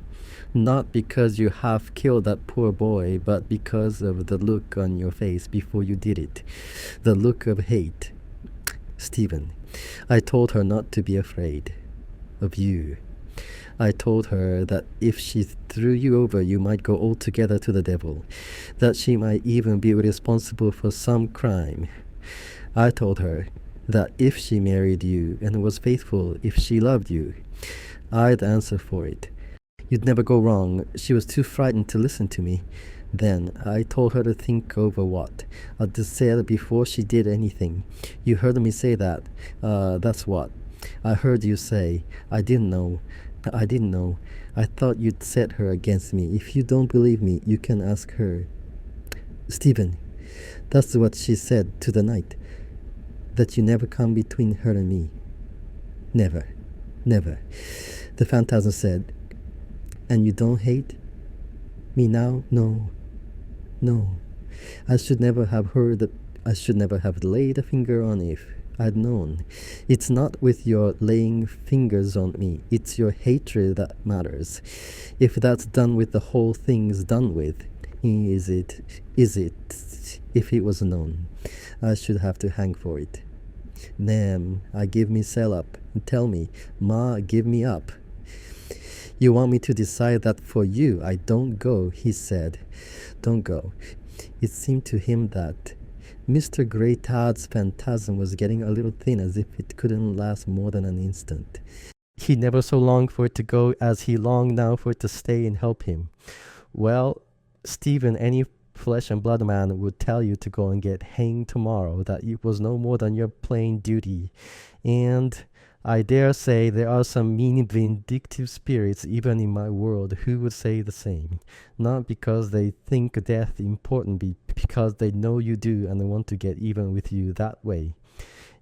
Not because you half killed that poor boy, but because of the look on your face before you did it. The look of hate. Stephen, I told her not to be afraid of you. I told her that if she threw you over, you might go altogether to the devil, that she might even be responsible for some crime. I told her that if she married you and was faithful, if she loved you, I'd answer for it. You'd never go wrong. She was too frightened to listen to me. Then I told her to think over what I'd said before she did anything. You heard me say that. That's what I heard you say. I didn't know. I thought you'd set her against me. If you don't believe me, you can ask her. Stephen, that's what she said to the night. That you never come between her and me. Never. Never. The phantasm said. And you don't hate me now? No. No. I should never have heard that. I should never have laid a finger on if I'd known. It's not with your laying fingers on me. It's your hatred that matters. If that's done with, the whole thing's done with. Is it? Is it? If it was known, I should have to hang for it. Nam, I give me sell up. Tell me, Ma, give me up. You want me to decide that for you? I don't go, he said. Don't go. It seemed to him that Mr. Greytard's phantasm was getting a little thin, as if it couldn't last more than an instant. He never so longed for it to go as he longed now for it to stay and help him. Well, Stephen, any flesh and blood man would tell you to go and get hanged tomorrow, that it was no more than your plain duty. And I dare say there are some mean, vindictive spirits even in my world who would say the same, not because they think death important, but because they know you do and they want to get even with you that way.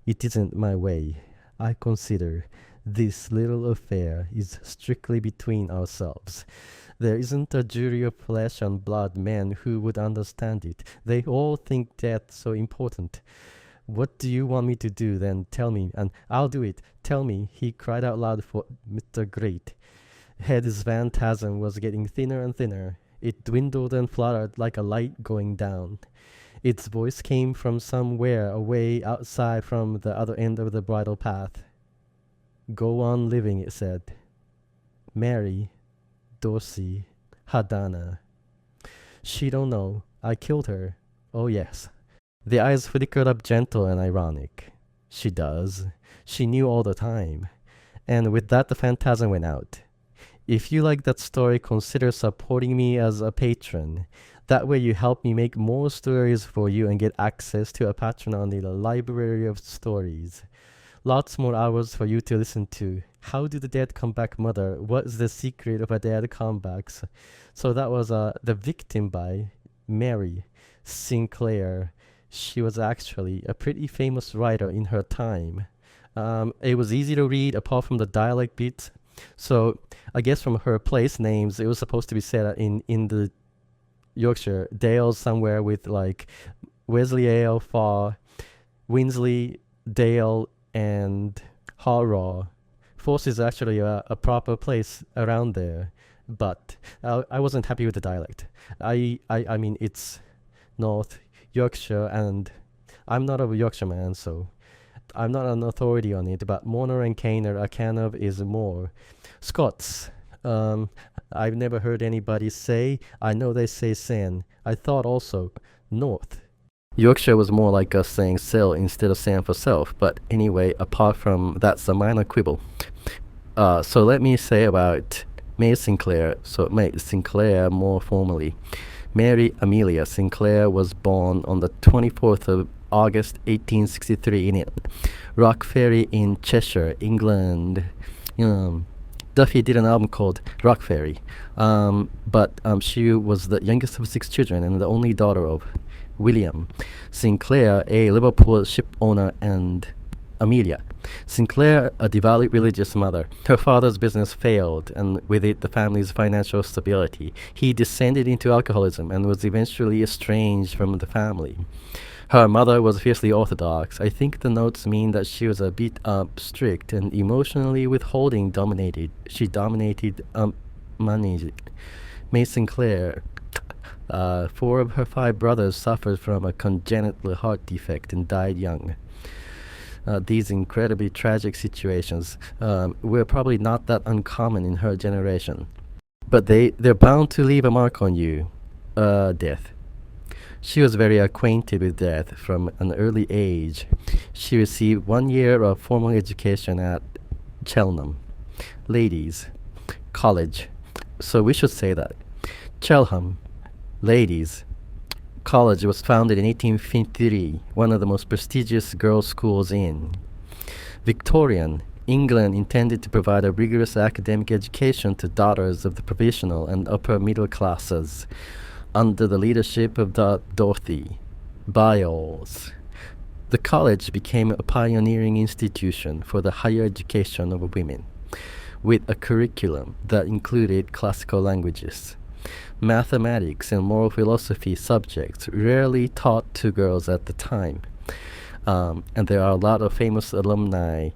It isn't my way. I consider this little affair is strictly between ourselves. There isn't a jury of flesh and blood men who would understand it. They all think death so important. What do you want me to do then? Tell me, and I'll do it. Tell me, he cried out loud for Mr. Great. His phantasm was getting thinner and thinner. It dwindled and fluttered like a light going down. Its voice came from somewhere away outside from the other end of the bridle path. Go on living, it said. Mary, Dorsey, Hadana. She don't know. I killed her. Oh yes. The eyes flickered up gentle and ironic. She does. She knew all the time. And with that the phantasm went out. If you like that story, consider supporting me as a patron. That way you help me make more stories for you and get access to a patron on the library of stories. Lots more hours for you to listen to. How do the dead come back, mother? What is the secret of a dead comebacks? So that was The Victim by Mary Sinclair. She was actually a pretty famous writer in her time. It was easy to read apart from the dialect bits. So I guess from her place names, it was supposed to be set in the Yorkshire Dales somewhere with like Wesleydale, Far, Winsley, Dale, and Harraw. Force is actually a proper place around there, but I wasn't happy with the dialect. I mean, it's North Yorkshire, and I'm not a Yorkshire man, so I'm not an authority on it, but Moner and Kaner, a kind of is more. Scots, I've never heard anybody say. I know they say San. I thought also North. Yorkshire was more like us saying sell instead of saying for self, but anyway, apart from that's a minor quibble. So let me say about May Sinclair, so May Sinclair more formally. Mary Amelia Sinclair was born on the 24th of August 1863 in Rock Ferry in Cheshire, England. Duffy did an album called Rock Ferry, but she was the youngest of 6 children and the only daughter of William Sinclair, a Liverpool ship owner, and Amelia Sinclair, a devoutly religious mother. Her father's business failed, and with it the family's financial stability. He descended into alcoholism and was eventually estranged from the family. Her mother was fiercely orthodox. I think the notes mean that she was a bit strict and emotionally withholding. She dominated managed. May Sinclair, 4 of her 5 brothers suffered from a congenital heart defect and died young. These incredibly tragic situations were probably not that uncommon in her generation. But they're bound to leave a mark on you. Death. She was very acquainted with death from an early age. She received 1 year of formal education at Cheltenham Ladies College. So we should say that. Cheltenham Ladies College was founded in 1853, one of the most prestigious girls' schools in Victorian England, intended to provide a rigorous academic education to daughters of the provincial and upper middle classes, under the leadership of Dorothy Byles. The college became a pioneering institution for the higher education of women. with a curriculum that included classical languages. Mathematics and moral philosophy subjects rarely taught to girls at the time. And there are a lot of famous alumni,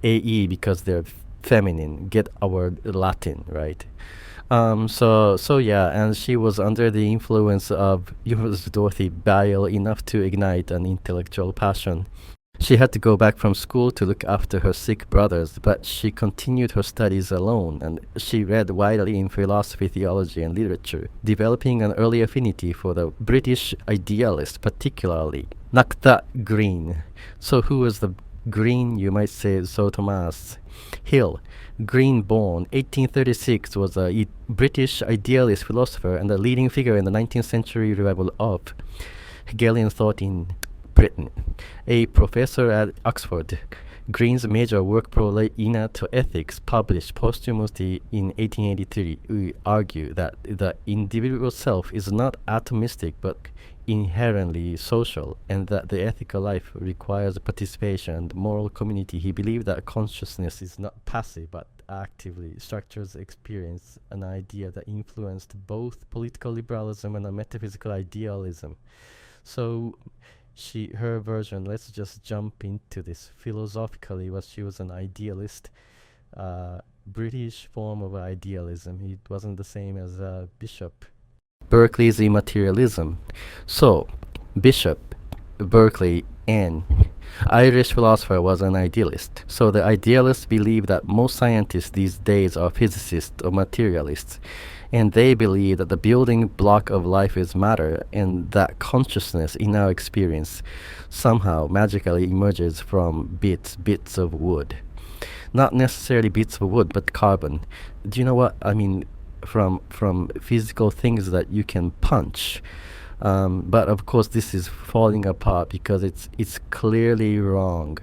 AE, because they're feminine, get our Latin, right? So yeah, and she was under the influence of Dorothy Bile enough to ignite an intellectual passion. She had to go back from school to look after her sick brothers, but she continued her studies alone, and she read widely in philosophy, theology, and literature, developing an early affinity for the British idealist, particularly Nakta Green. So who was the Green? You might say so Thomas Hill. Green, born 1836, was a British idealist philosopher and a leading figure in the 19th century revival of Hegelian thought in Britain. A professor at Oxford, Green's major work Prolegina to Ethics, published posthumously in 1883, argued that the individual self is not atomistic but inherently social, and that the ethical life requires participation and moral community. He believed that consciousness is not passive but actively structures experience, an idea that influenced both political liberalism and a metaphysical idealism. So her version, let's just jump into this. Philosophically, she was an idealist, British form of idealism. It wasn't the same as Bishop Berkeley's immaterialism. So, Bishop Berkeley, an Irish philosopher, was an idealist. So the idealists believe that most scientists these days are physicists or materialists, and they believe that the building block of life is matter, and that consciousness in our experience somehow magically emerges from bits of wood. Not necessarily bits of wood, but carbon. Do you know what I mean? From physical things that you can punch. But of course this is falling apart because it's clearly wrong.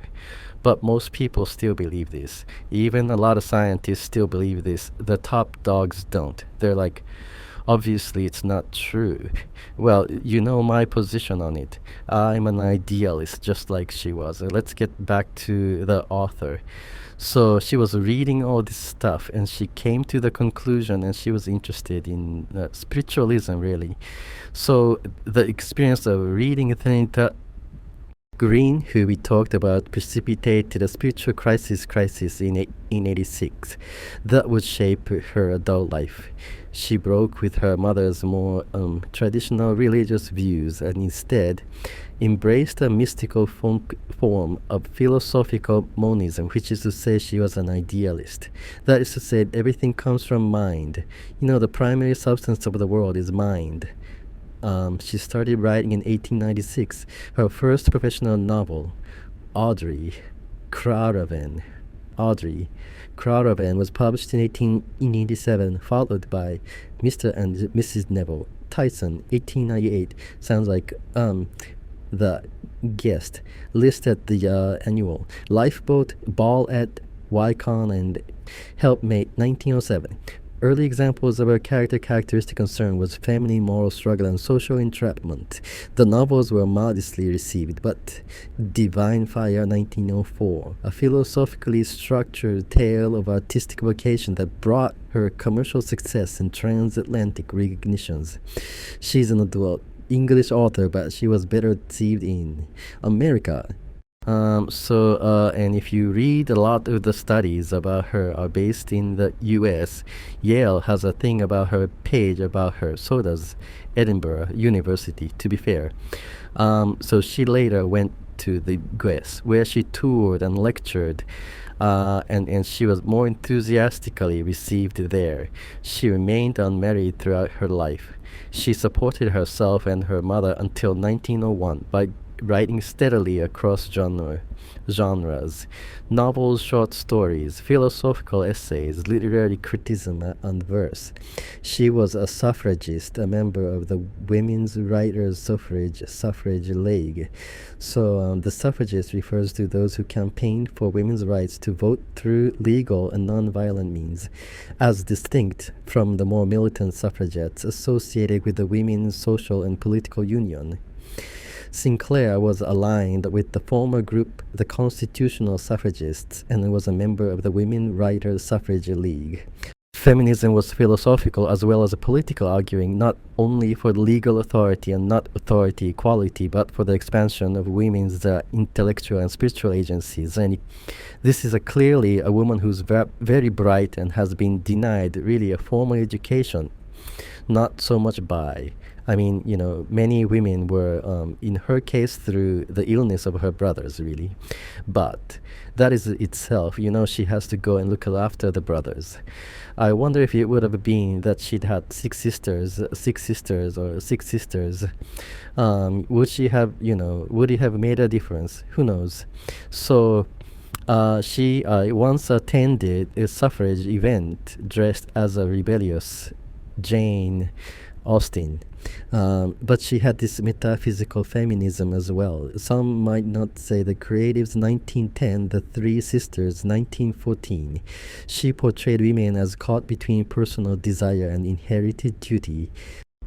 But most people still believe this. Even a lot of scientists still believe this. The top dogs don't. They're like, obviously it's not true. Well, you know my position on it. I'm an idealist, just like she was. Let's get back to the author. So she was reading all this stuff, and she came to the conclusion, and she was interested in spiritualism, really. So the experience of reading Thanita Green, who we talked about, precipitated a spiritual crisis in 1886 that would shape her adult life. She broke with her mother's more traditional religious views and instead embraced a mystical form of philosophical monism, which is to say she was an idealist. That is to say, everything comes from mind. You know, the primary substance of the world is mind. She started writing in 1896. Her first professional novel, Audrey Caravan, was published in 1887, followed by Mr. and Mrs. Neville Tyson, 1898. Sounds like the guest list at the annual Lifeboat Ball at Wycon and Helpmate, 1907. Early examples of her characteristic concern was feminine moral struggle and social entrapment. The novels were modestly received, but Divine Fire, 1904, a philosophically structured tale of artistic vocation that brought her commercial success and transatlantic recognitions. She's an adult English author, but she was better received in America. And if you read a lot of the studies about her are based in the US, Yale has a thing about her page about her. So does Edinburgh University, to be fair. So she later went to the US, where she toured and lectured, and she was more enthusiastically received there. She remained unmarried throughout her life. She supported herself and her mother until 1901 by writing steadily across genres, novels, short stories, philosophical essays, literary criticism, and verse. She was a suffragist, a member of the Women's Writers' Suffrage League. So the suffragist refers to those who campaigned for women's rights to vote through legal and non-violent means, as distinct from the more militant suffragettes associated with the Women's Social and Political Union. Sinclair was aligned with the former group, the Constitutional Suffragists, and was a member of the Women Writers' Suffrage League. Feminism was philosophical as well as political, arguing not only for legal authority and not authority equality, but for the expansion of women's intellectual and spiritual agencies. And this is clearly a woman who's very bright and has been denied really a formal education, not so much by. I mean, many women were, in her case, through the illness of her brothers, really. But that is itself, she has to go and look after the brothers. I wonder if it would have been that she'd had six sisters, would she have, would it have made a difference? Who knows? So she once attended a suffrage event dressed as a rebellious Jane Austen. But she had this metaphysical feminism as well. Some might not say the Creatives 1910, the Three Sisters 1914. She portrayed women as caught between personal desire and inherited duty.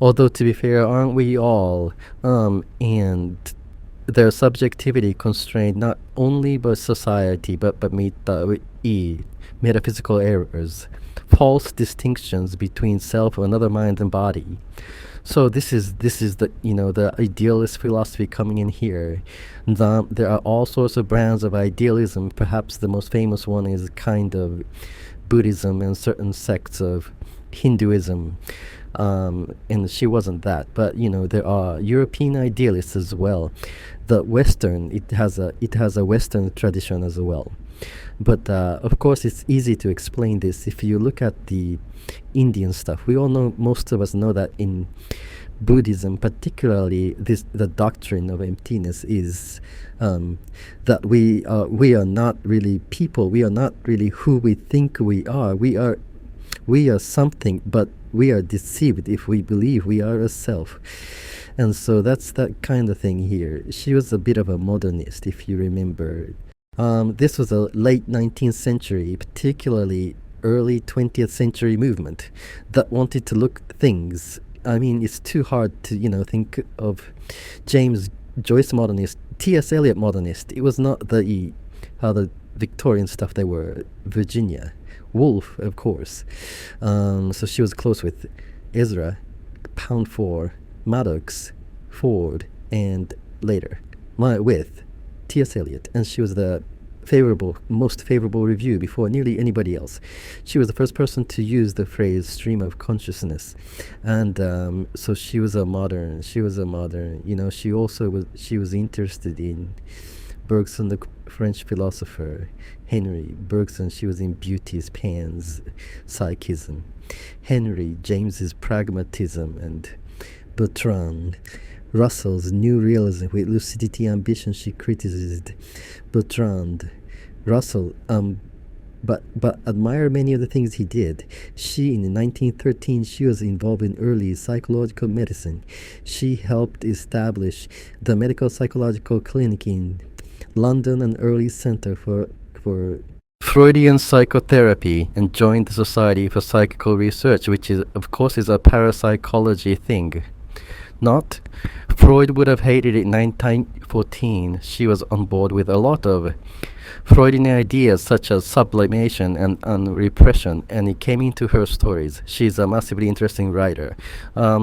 Although, to be fair, aren't we all? And their subjectivity constrained not only by society, but by metaphysical errors, false distinctions between self, another mind, and body. So this is the the idealist philosophy coming in here. There are all sorts of brands of idealism. Perhaps the most famous one is kind of Buddhism and certain sects of Hinduism. And she wasn't that, but there are European idealists as well. The Western, it has a Western tradition as well. But of course, it's easy to explain this if you look at the Indian stuff. We all know, most of us know that in Buddhism, particularly the doctrine of emptiness is that we are not really people. We are not really who we think we are. We are something, but we are deceived if we believe we are a self. And so that's that kind of thing here. She was a bit of a modernist, if you remember. This was a late 19th century, particularly early 20th century movement that wanted to look things. I mean, it's too hard to, think of James Joyce modernist, T.S. Eliot modernist. It was not the Victorian stuff they were. Virginia Woolf, of course. So she was close with Ezra, Pound 4, Maddox, Ford, and later with T.S. Eliot, and she was the most favorable review before nearly anybody else. She was the first person to use the phrase stream of consciousness, and so she was a modern. She was interested in Bergson, the French philosopher, Henry Bergson. She was in Beauty's Pan's psychism, Henry James's pragmatism, and Bertrand Russell's new realism with lucidity ambition. She criticized Bertrand Russell, but admired many of the things he did. She, in 1913, she was involved in early psychological medicine. She helped establish the medical psychological clinic in London, an early center for Freudian psychotherapy, and joined the Society for Psychical Research, which is, of course, is a parapsychology thing. Not Freud would have hated it in 1914. She was on board with a lot of Freudian ideas such as sublimation and repression, and it came into her stories. She's a massively interesting writer.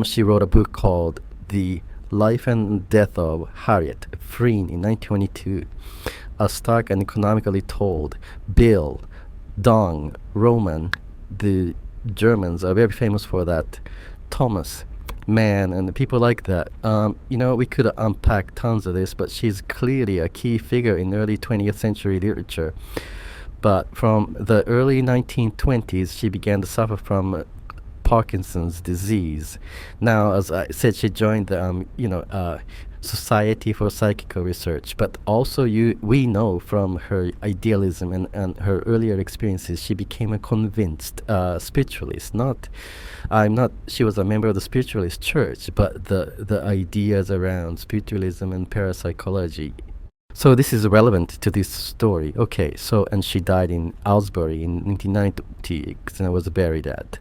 She wrote a book called The Life and Death of Harriet Freen in 1922. A stark and economically told. Bill, Dong, Roman, the Germans are very famous for that. Thomas Mann and people like that. We could unpack tons of this, but she's clearly a key figure in early 20th century literature. But from the early 1920s, she began to suffer from Parkinson's disease. Now, as I said, she joined the Society for Psychical Research, but also we know from her idealism and her earlier experiences, she became a convinced spiritualist. She was a member of the spiritualist church, but the ideas around spiritualism and parapsychology. So this is relevant to this story. Okay, and she died in Aylesbury in 1990, and was buried at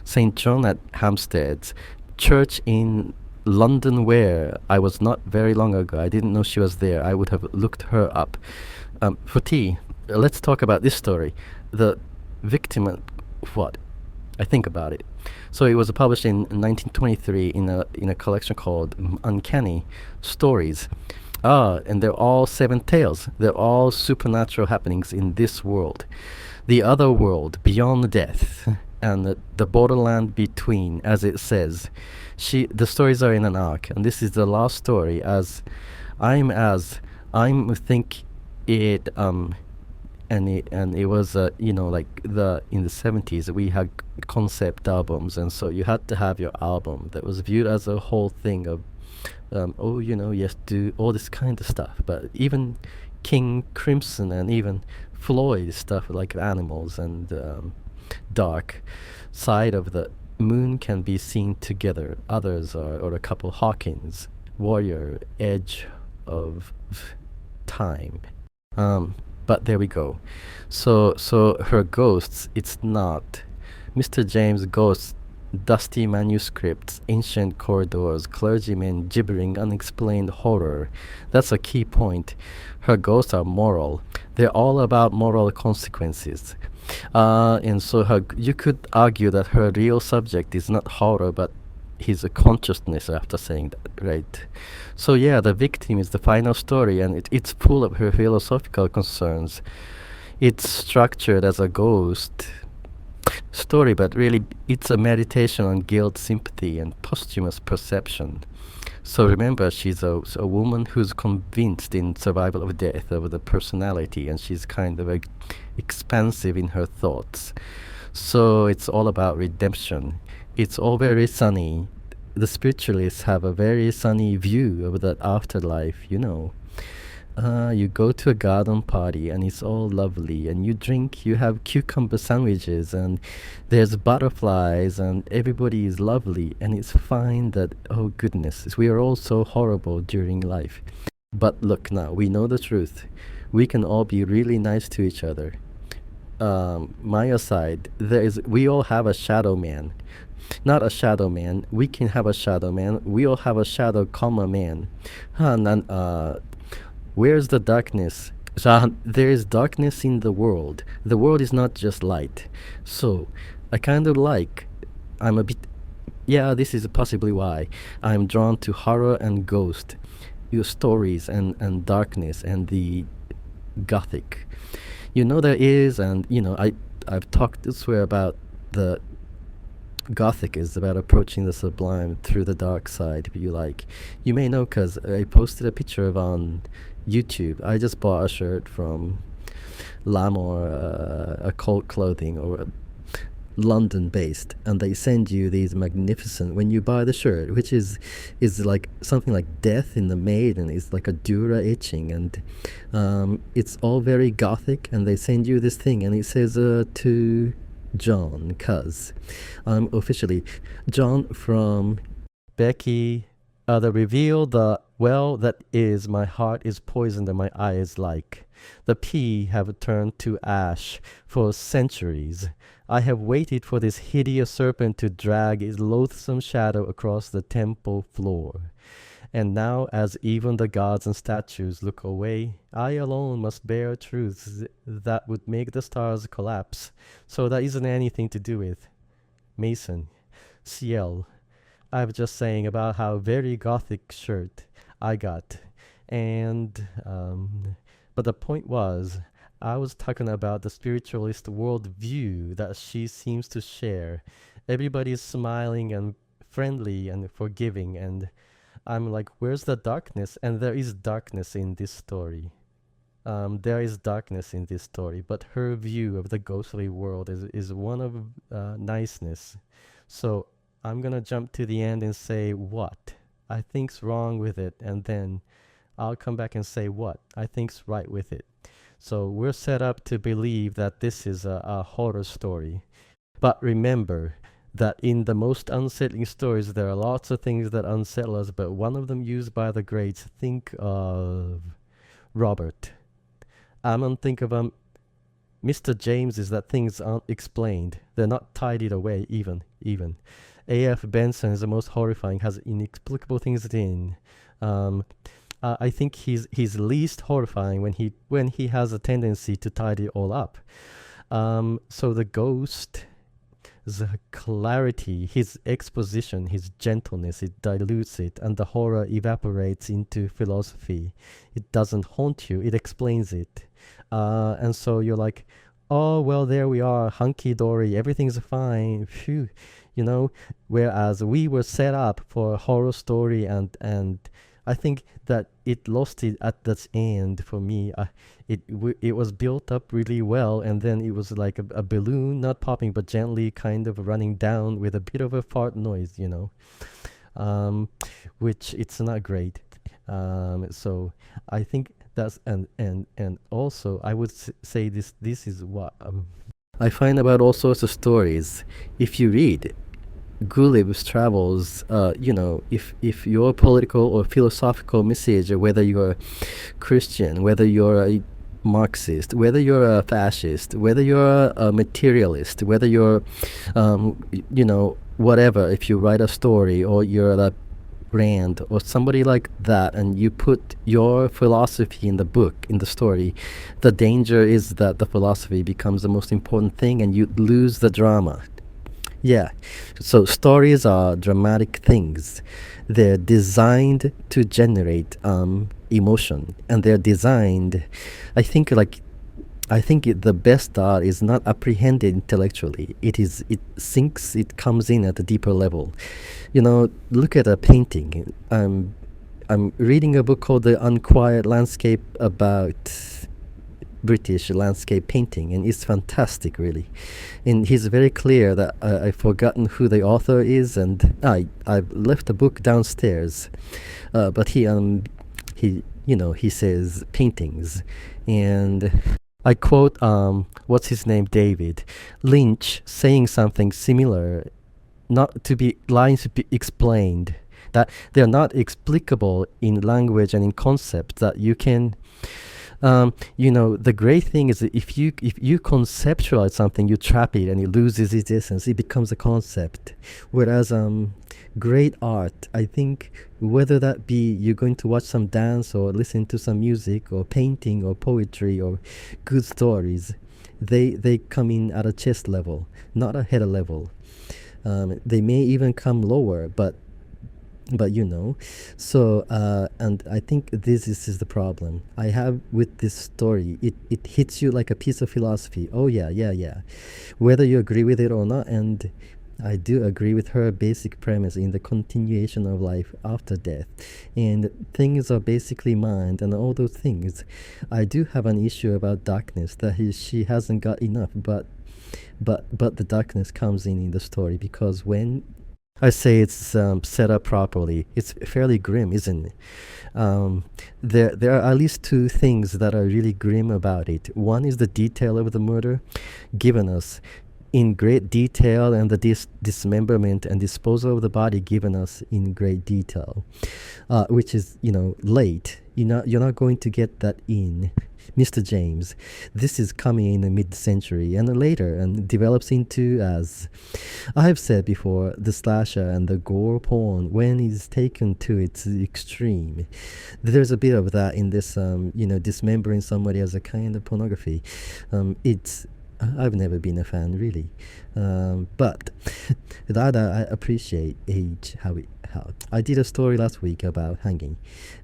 St. John at Hampstead's Church in London where I was not very long ago. I didn't know she was there. I would have looked her up. For tea, let's talk about this story. The victim, what? I think about it. So it was published in 1923 in a collection called Uncanny Stories. And they're all seven tales. They're all supernatural happenings in this world. The other world, beyond death, and the borderland between, as it says. The stories are in an arc, and this is the last story. I'm think it and it was like in the 70s we had concept albums, and so you had to have your album that was viewed as a whole thing of yes, do all this kind of stuff. But even King Crimson and even Floyd stuff like Animals and Dark Side of the Moon can be seen together. Others are, or a couple, Hawkins, Warrior, Edge of Time. But there we go. So her ghosts, it's not Mr. James' ghosts, dusty manuscripts, ancient corridors, clergymen gibbering unexplained horror. That's a key point. Her ghosts are moral. They're all about moral consequences. And so you could argue that her real subject is not horror, but his consciousness, after saying that, right? So yeah, the victim is the final story, and it's full of her philosophical concerns. It's structured as a ghost story, but really it's a meditation on guilt, sympathy, and posthumous perception. So remember, she's a woman who's convinced in survival of death of the personality, and she's kind of expansive in her thoughts. So it's all about redemption. It's all very sunny. The spiritualists have a very sunny view of the afterlife, You go to a garden party and it's all lovely, and you have cucumber sandwiches, and there's butterflies, and everybody is lovely, and it's fine that, oh goodness, we are all so horrible during life. But look now, we know the truth. We can all be really nice to each other. My aside, we all have a shadow man. Not a shadow man. We can have a shadow man. We all have a shadow, man. Where's the darkness? So there is darkness in the world. The world is not just light. So I kind of I'm a bit, this is possibly why I'm drawn to horror and ghost, stories and darkness and the gothic. There is, and I've talked elsewhere about the Gothic is about approaching the sublime through the dark side, if you like. You may know because I posted a picture of on YouTube. I just bought a shirt from Lamor, a cult clothing, or London-based, and they send you these magnificent, when you buy the shirt, which is like something like Death in the Maiden, it's like a Dura etching, and it's all very Gothic, and they send you this thing, and it says to John, cuz I'm officially John from Becky, the reveal the well that is, my heart is poisoned and my eye is like the pea have turned to ash for centuries. I have waited for this hideous serpent to drag its loathsome shadow across the temple floor. And now, as even the gods and statues look away, I alone must bear truths that would make the stars collapse. So that isn't anything to do with Mason, Ciel. I was just saying about how very gothic shirt I got. And, but the point was, I was talking about the spiritualist worldview that she seems to share. Everybody is smiling and friendly and forgiving, and I'm like, where's the darkness? And there is darkness in this story. There is darkness in this story, but her view of the ghostly world is one of niceness. So I'm gonna jump to the end and say what I think's wrong with it, and then I'll come back and say what I think's right with it. So we're set up to believe that this is a horror story. But remember that in the most unsettling stories, there are lots of things that unsettle us, but one of them used by the greats, think of Robert. Ammon, think of Mr. James, is that things aren't explained. They're not tidied away even. A.F. Benson is the most horrifying, has inexplicable things in. Um, I think he's least horrifying when he has a tendency to tidy it all up. So the ghost, the clarity, his exposition, his gentleness, it dilutes it, and the horror evaporates into philosophy. It doesn't haunt you, it explains it. And so you're like, oh, well, there we are, hunky dory, everything's fine, phew, you know. Whereas we were set up for a horror story, and I think that it lost it at the end for me. It was built up really well, and then it was like a balloon, not popping, but gently kind of running down with a bit of a fart noise, um, which it's not great. So I think that's and also I would say this is what I find about all sorts of stories. If you read Gulliver's Travels, if your political or philosophical message, whether you're Christian, whether you're a Marxist, whether you're a fascist, whether you're a materialist, whether you're, whatever, if you write a story or you're a brand or somebody like that, and you put your philosophy in the book, in the story, the danger is that the philosophy becomes the most important thing and you lose the drama. Yeah, so stories are dramatic things. They're designed to generate emotion, and they're designed. I think the best art is not apprehended intellectually. It sinks. It comes in at a deeper level. Look at a painting. I'm reading a book called The Unquiet Landscape about British landscape painting, and it's fantastic, really. And he's very clear that I've forgotten who the author is, and I've left the book downstairs. But he says paintings, and I quote what's his name, David Lynch, saying something similar, not to be lines to be explained, that they're not explicable in language and in concept, that you can. The great thing is that if you conceptualize something, you trap it and it loses its essence. It becomes a concept. Whereas great art, I think, whether that be you're going to watch some dance or listen to some music or painting or poetry or good stories, they come in at a chest level, not a head level. They may even come lower, but so and I think this is the problem I have with this story. It hits you like a piece of philosophy. Oh yeah, whether you agree with it or not. And I do agree with her basic premise in the continuation of life after death, and things are basically mind and all those things. I do have an issue about darkness, that she hasn't got enough, but the darkness comes in the story, because when I say it's set up properly, it's fairly grim, isn't it? There are at least two things that are really grim about it. One is the detail of the murder, given us in great detail, and the dismemberment and disposal of the body given us in great detail, which is late. You're not going to get that in Mr. James. This is coming in the mid-century and later, and develops into, as I've said before, the slasher and the gore porn when it's taken to its extreme. There's a bit of that in this, dismembering somebody as a kind of pornography. I've never been a fan, really, but that I appreciate how I did a story last week about hanging,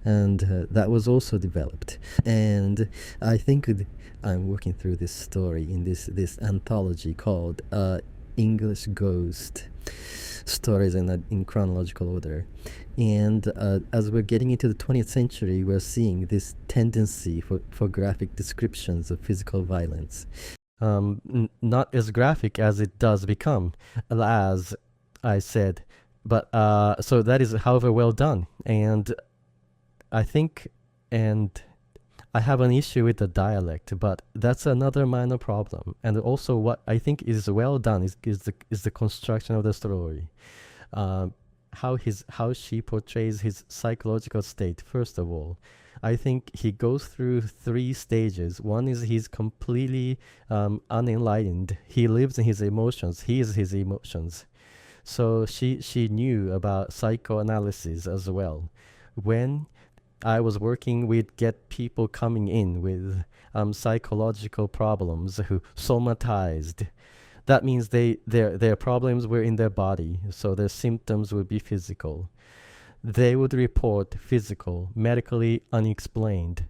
and that was also developed. And I think I'm working through this story in this anthology called English Ghost Stories in chronological order. And as we're getting into the 20th century, we're seeing this tendency for graphic descriptions of physical violence. Not as graphic as it does become, as I said, but so that is, however, well done. And I think, and I have an issue with the dialect, but that's another minor problem. And also, what I think is well done is the construction of the story. How she portrays his psychological state. First of all, I think he goes through three stages. One is he's completely unenlightened. He lives in his emotions. He is his emotions. So she knew about psychoanalysis as well. When I was working with get people coming in with psychological problems who somatized. That means their problems were in their body, so their symptoms would be physical. They would report physical, medically unexplained.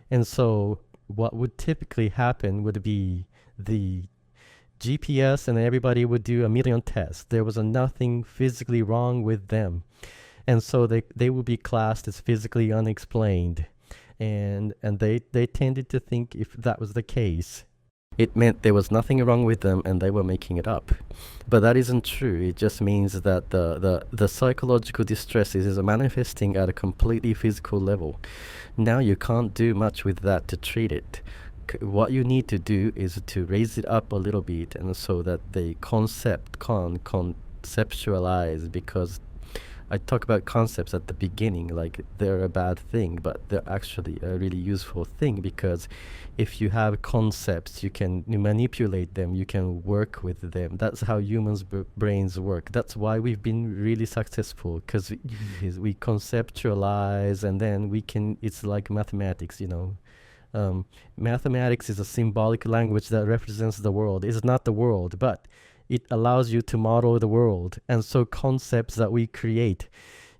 And so what would typically happen would be the GPS and everybody would do a million tests. There was nothing physically wrong with them. And so they would be classed as physically unexplained. And they tended to think if that was the case, it meant there was nothing wrong with them and they were making it up. But that isn't true. It just means that the psychological distress is manifesting at a completely physical level. Now you can't do much with that to treat it. What you need to do is to raise it up a little bit, and so that they conceptualize, because I talk about concepts at the beginning like they're a bad thing, but they're actually a really useful thing, because if you have concepts, you can manipulate them, you can work with them. That's how humans' brains work. That's why we've been really successful, because we conceptualize, and then we can, it's like mathematics, you know. Mathematics is a symbolic language that represents the world. It's not the world, but it allows you to model the world. And so concepts that we create,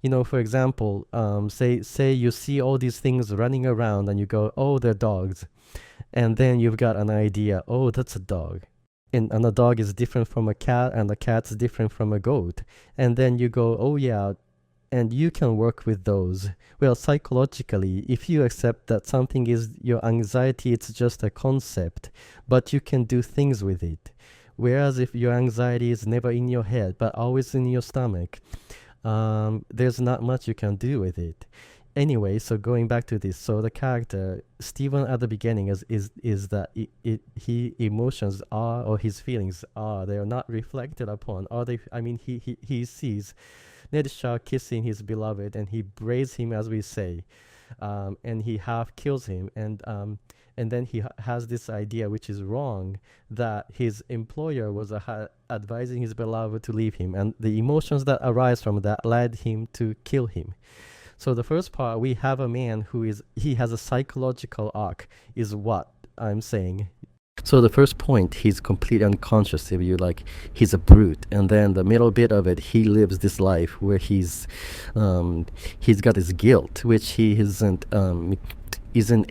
you know, for example, say you see all these things running around and you go, oh, they're dogs. And then you've got an idea, oh, that's a dog. And a dog is different from a cat, and a cat's different from a goat. And then you go, oh yeah, and you can work with those. Well, psychologically, if you accept that something is your anxiety, it's just a concept, but you can do things with it. Whereas if your anxiety is never in your head, but always in your stomach, there's not much you can do with it. Anyway, so going back to this, so the character Stephen at the beginning is that he emotions are, or his feelings are, they are not reflected upon. Are they? I mean, he sees Ned Shaw kissing his beloved, and he braves him, as we say, and he half kills him, and then he has this idea, which is wrong, that his employer was advising his beloved to leave him, and the emotions that arise from that led him to kill him. So the first part, we have a man he has a psychological arc, is what I'm saying. So the first point, he's completely unconscious, if you like, he's a brute. And then the middle bit of it, he lives this life where he's got this guilt, which he isn't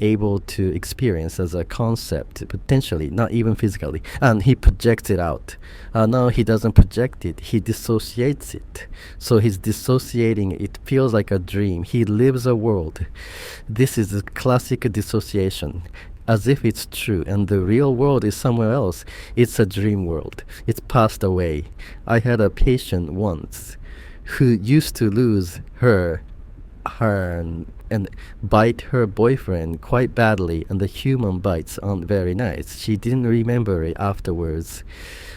able to experience as a concept, potentially, not even physically. And he projects it out. No, he doesn't project it, he dissociates it. So he's dissociating, it feels like a dream. He lives a world. This is a classic dissociation, as if it's true, and the real world is somewhere else. It's a dream world. It's passed away. I had a patient once who used to lose her and bite her boyfriend quite badly, and the human bites aren't very nice. She didn't remember it afterwards.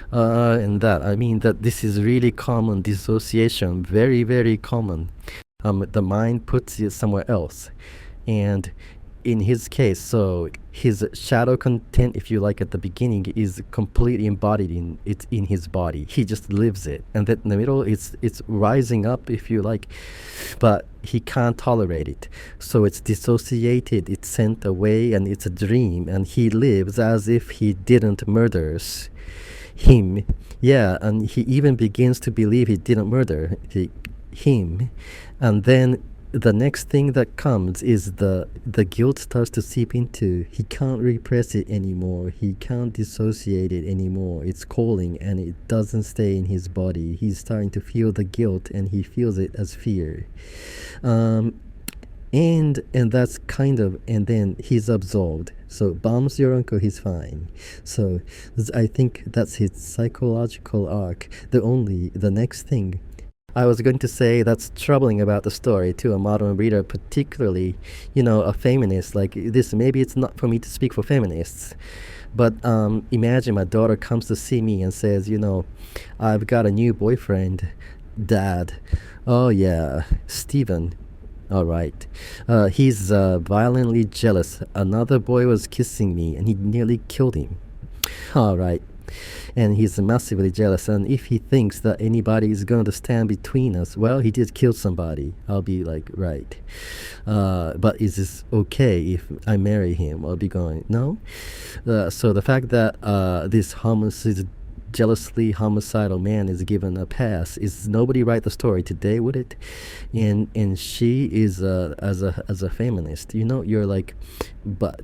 And that, I mean, that this is really common dissociation, very, very common. The mind puts it somewhere else. And in his case, so his shadow content, if you like, at the beginning is completely embodied in his body. He just lives it, and then in the middle it's rising up, if you like, but he can't tolerate it. So it's dissociated, it's sent away, and it's a dream, and he lives as if he didn't murder him. Yeah, and he even begins to believe he didn't murder him, and then the next thing that comes is the guilt starts to seep into. He can't repress it anymore. He can't dissociate it anymore. It's calling, and it doesn't stay in his body. He's starting to feel the guilt, and he feels it as fear. And that's kind of, and then he's absolved. So bombs your uncle, he's fine. So I think that's his psychological arc. The next thing I was going to say that's troubling about the story to a modern reader, particularly, you know, a feminist like this. Maybe it's not for me to speak for feminists, but imagine my daughter comes to see me and says, you know, I've got a new boyfriend, Dad. Oh yeah, Stephen. All right. He's violently jealous. Another boy was kissing me and he nearly killed him. All right. and he's massively jealous. And if he thinks that anybody is going to stand between us, well, he did kill somebody. I'll be like, right. But is this okay if I marry him? I'll be going, no. So the fact that this jealously homicidal man is given a pass, is nobody write the story today, would it? And she is as a feminist, you're like, but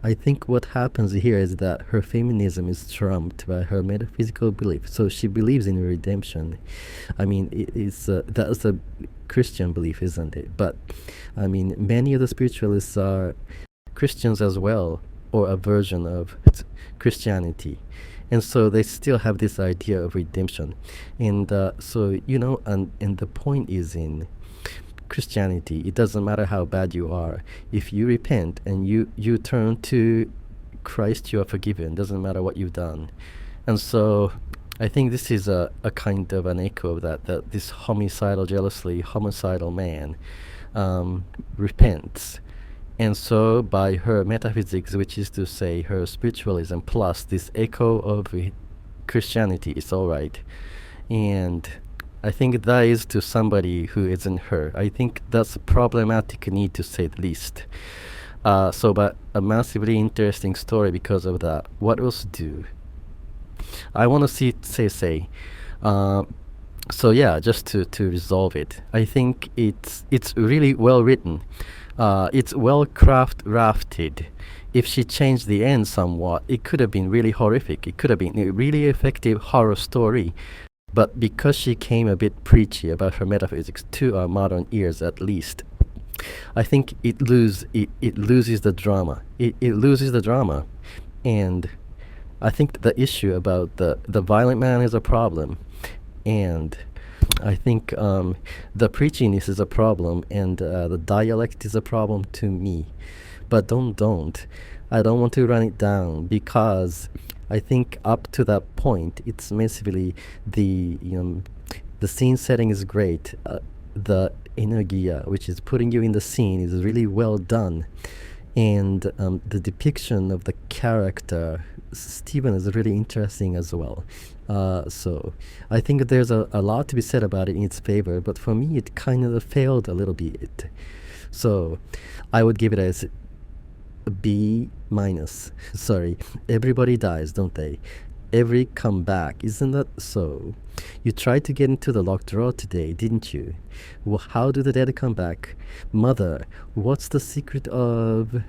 I think what happens here is that her feminism is trumped by her metaphysical belief. So she believes in redemption. I mean, that's a Christian belief, isn't it? But I mean, many of the spiritualists are Christians as well, or a version of Christianity. And so they still have this idea of redemption. And and the point is, in Christianity, it doesn't matter how bad you are. If you repent and you turn to Christ, you are forgiven. Doesn't matter what you've done. And so I think this is a kind of an echo of that this jealously homicidal man repents. And so by her metaphysics, which is to say her spiritualism plus this echo of Christianity, is all right. And I think that is to somebody who isn't her. I think that's a problematic need, to say the least. But a massively interesting story because of that. What else do? I want to say. So yeah, just to resolve it, I think it's really well written. It's well crafted. If she changed the end somewhat, it could have been really horrific. It could have been a really effective horror story. But because she came a bit preachy about her metaphysics, to our modern ears at least, I think it loses the drama. It loses the drama. And I think the issue about the violent man is a problem. And I think the preachiness is a problem, and the dialect is a problem to me. But I don't want to run it down, because I think up to that point, it's massively the scene setting is great. The energia, which is putting you in the scene, is really well done, and the depiction of the character Stephen is really interesting as well. So I think there's a lot to be said about it in its favor, but for me it kind of failed a little bit. So I would give it as B minus. Sorry, everybody dies, don't they? Every comeback, isn't that so? You tried to get into the locked drawer today, didn't you? Well, how do the dead come back? Mother, what's the secret of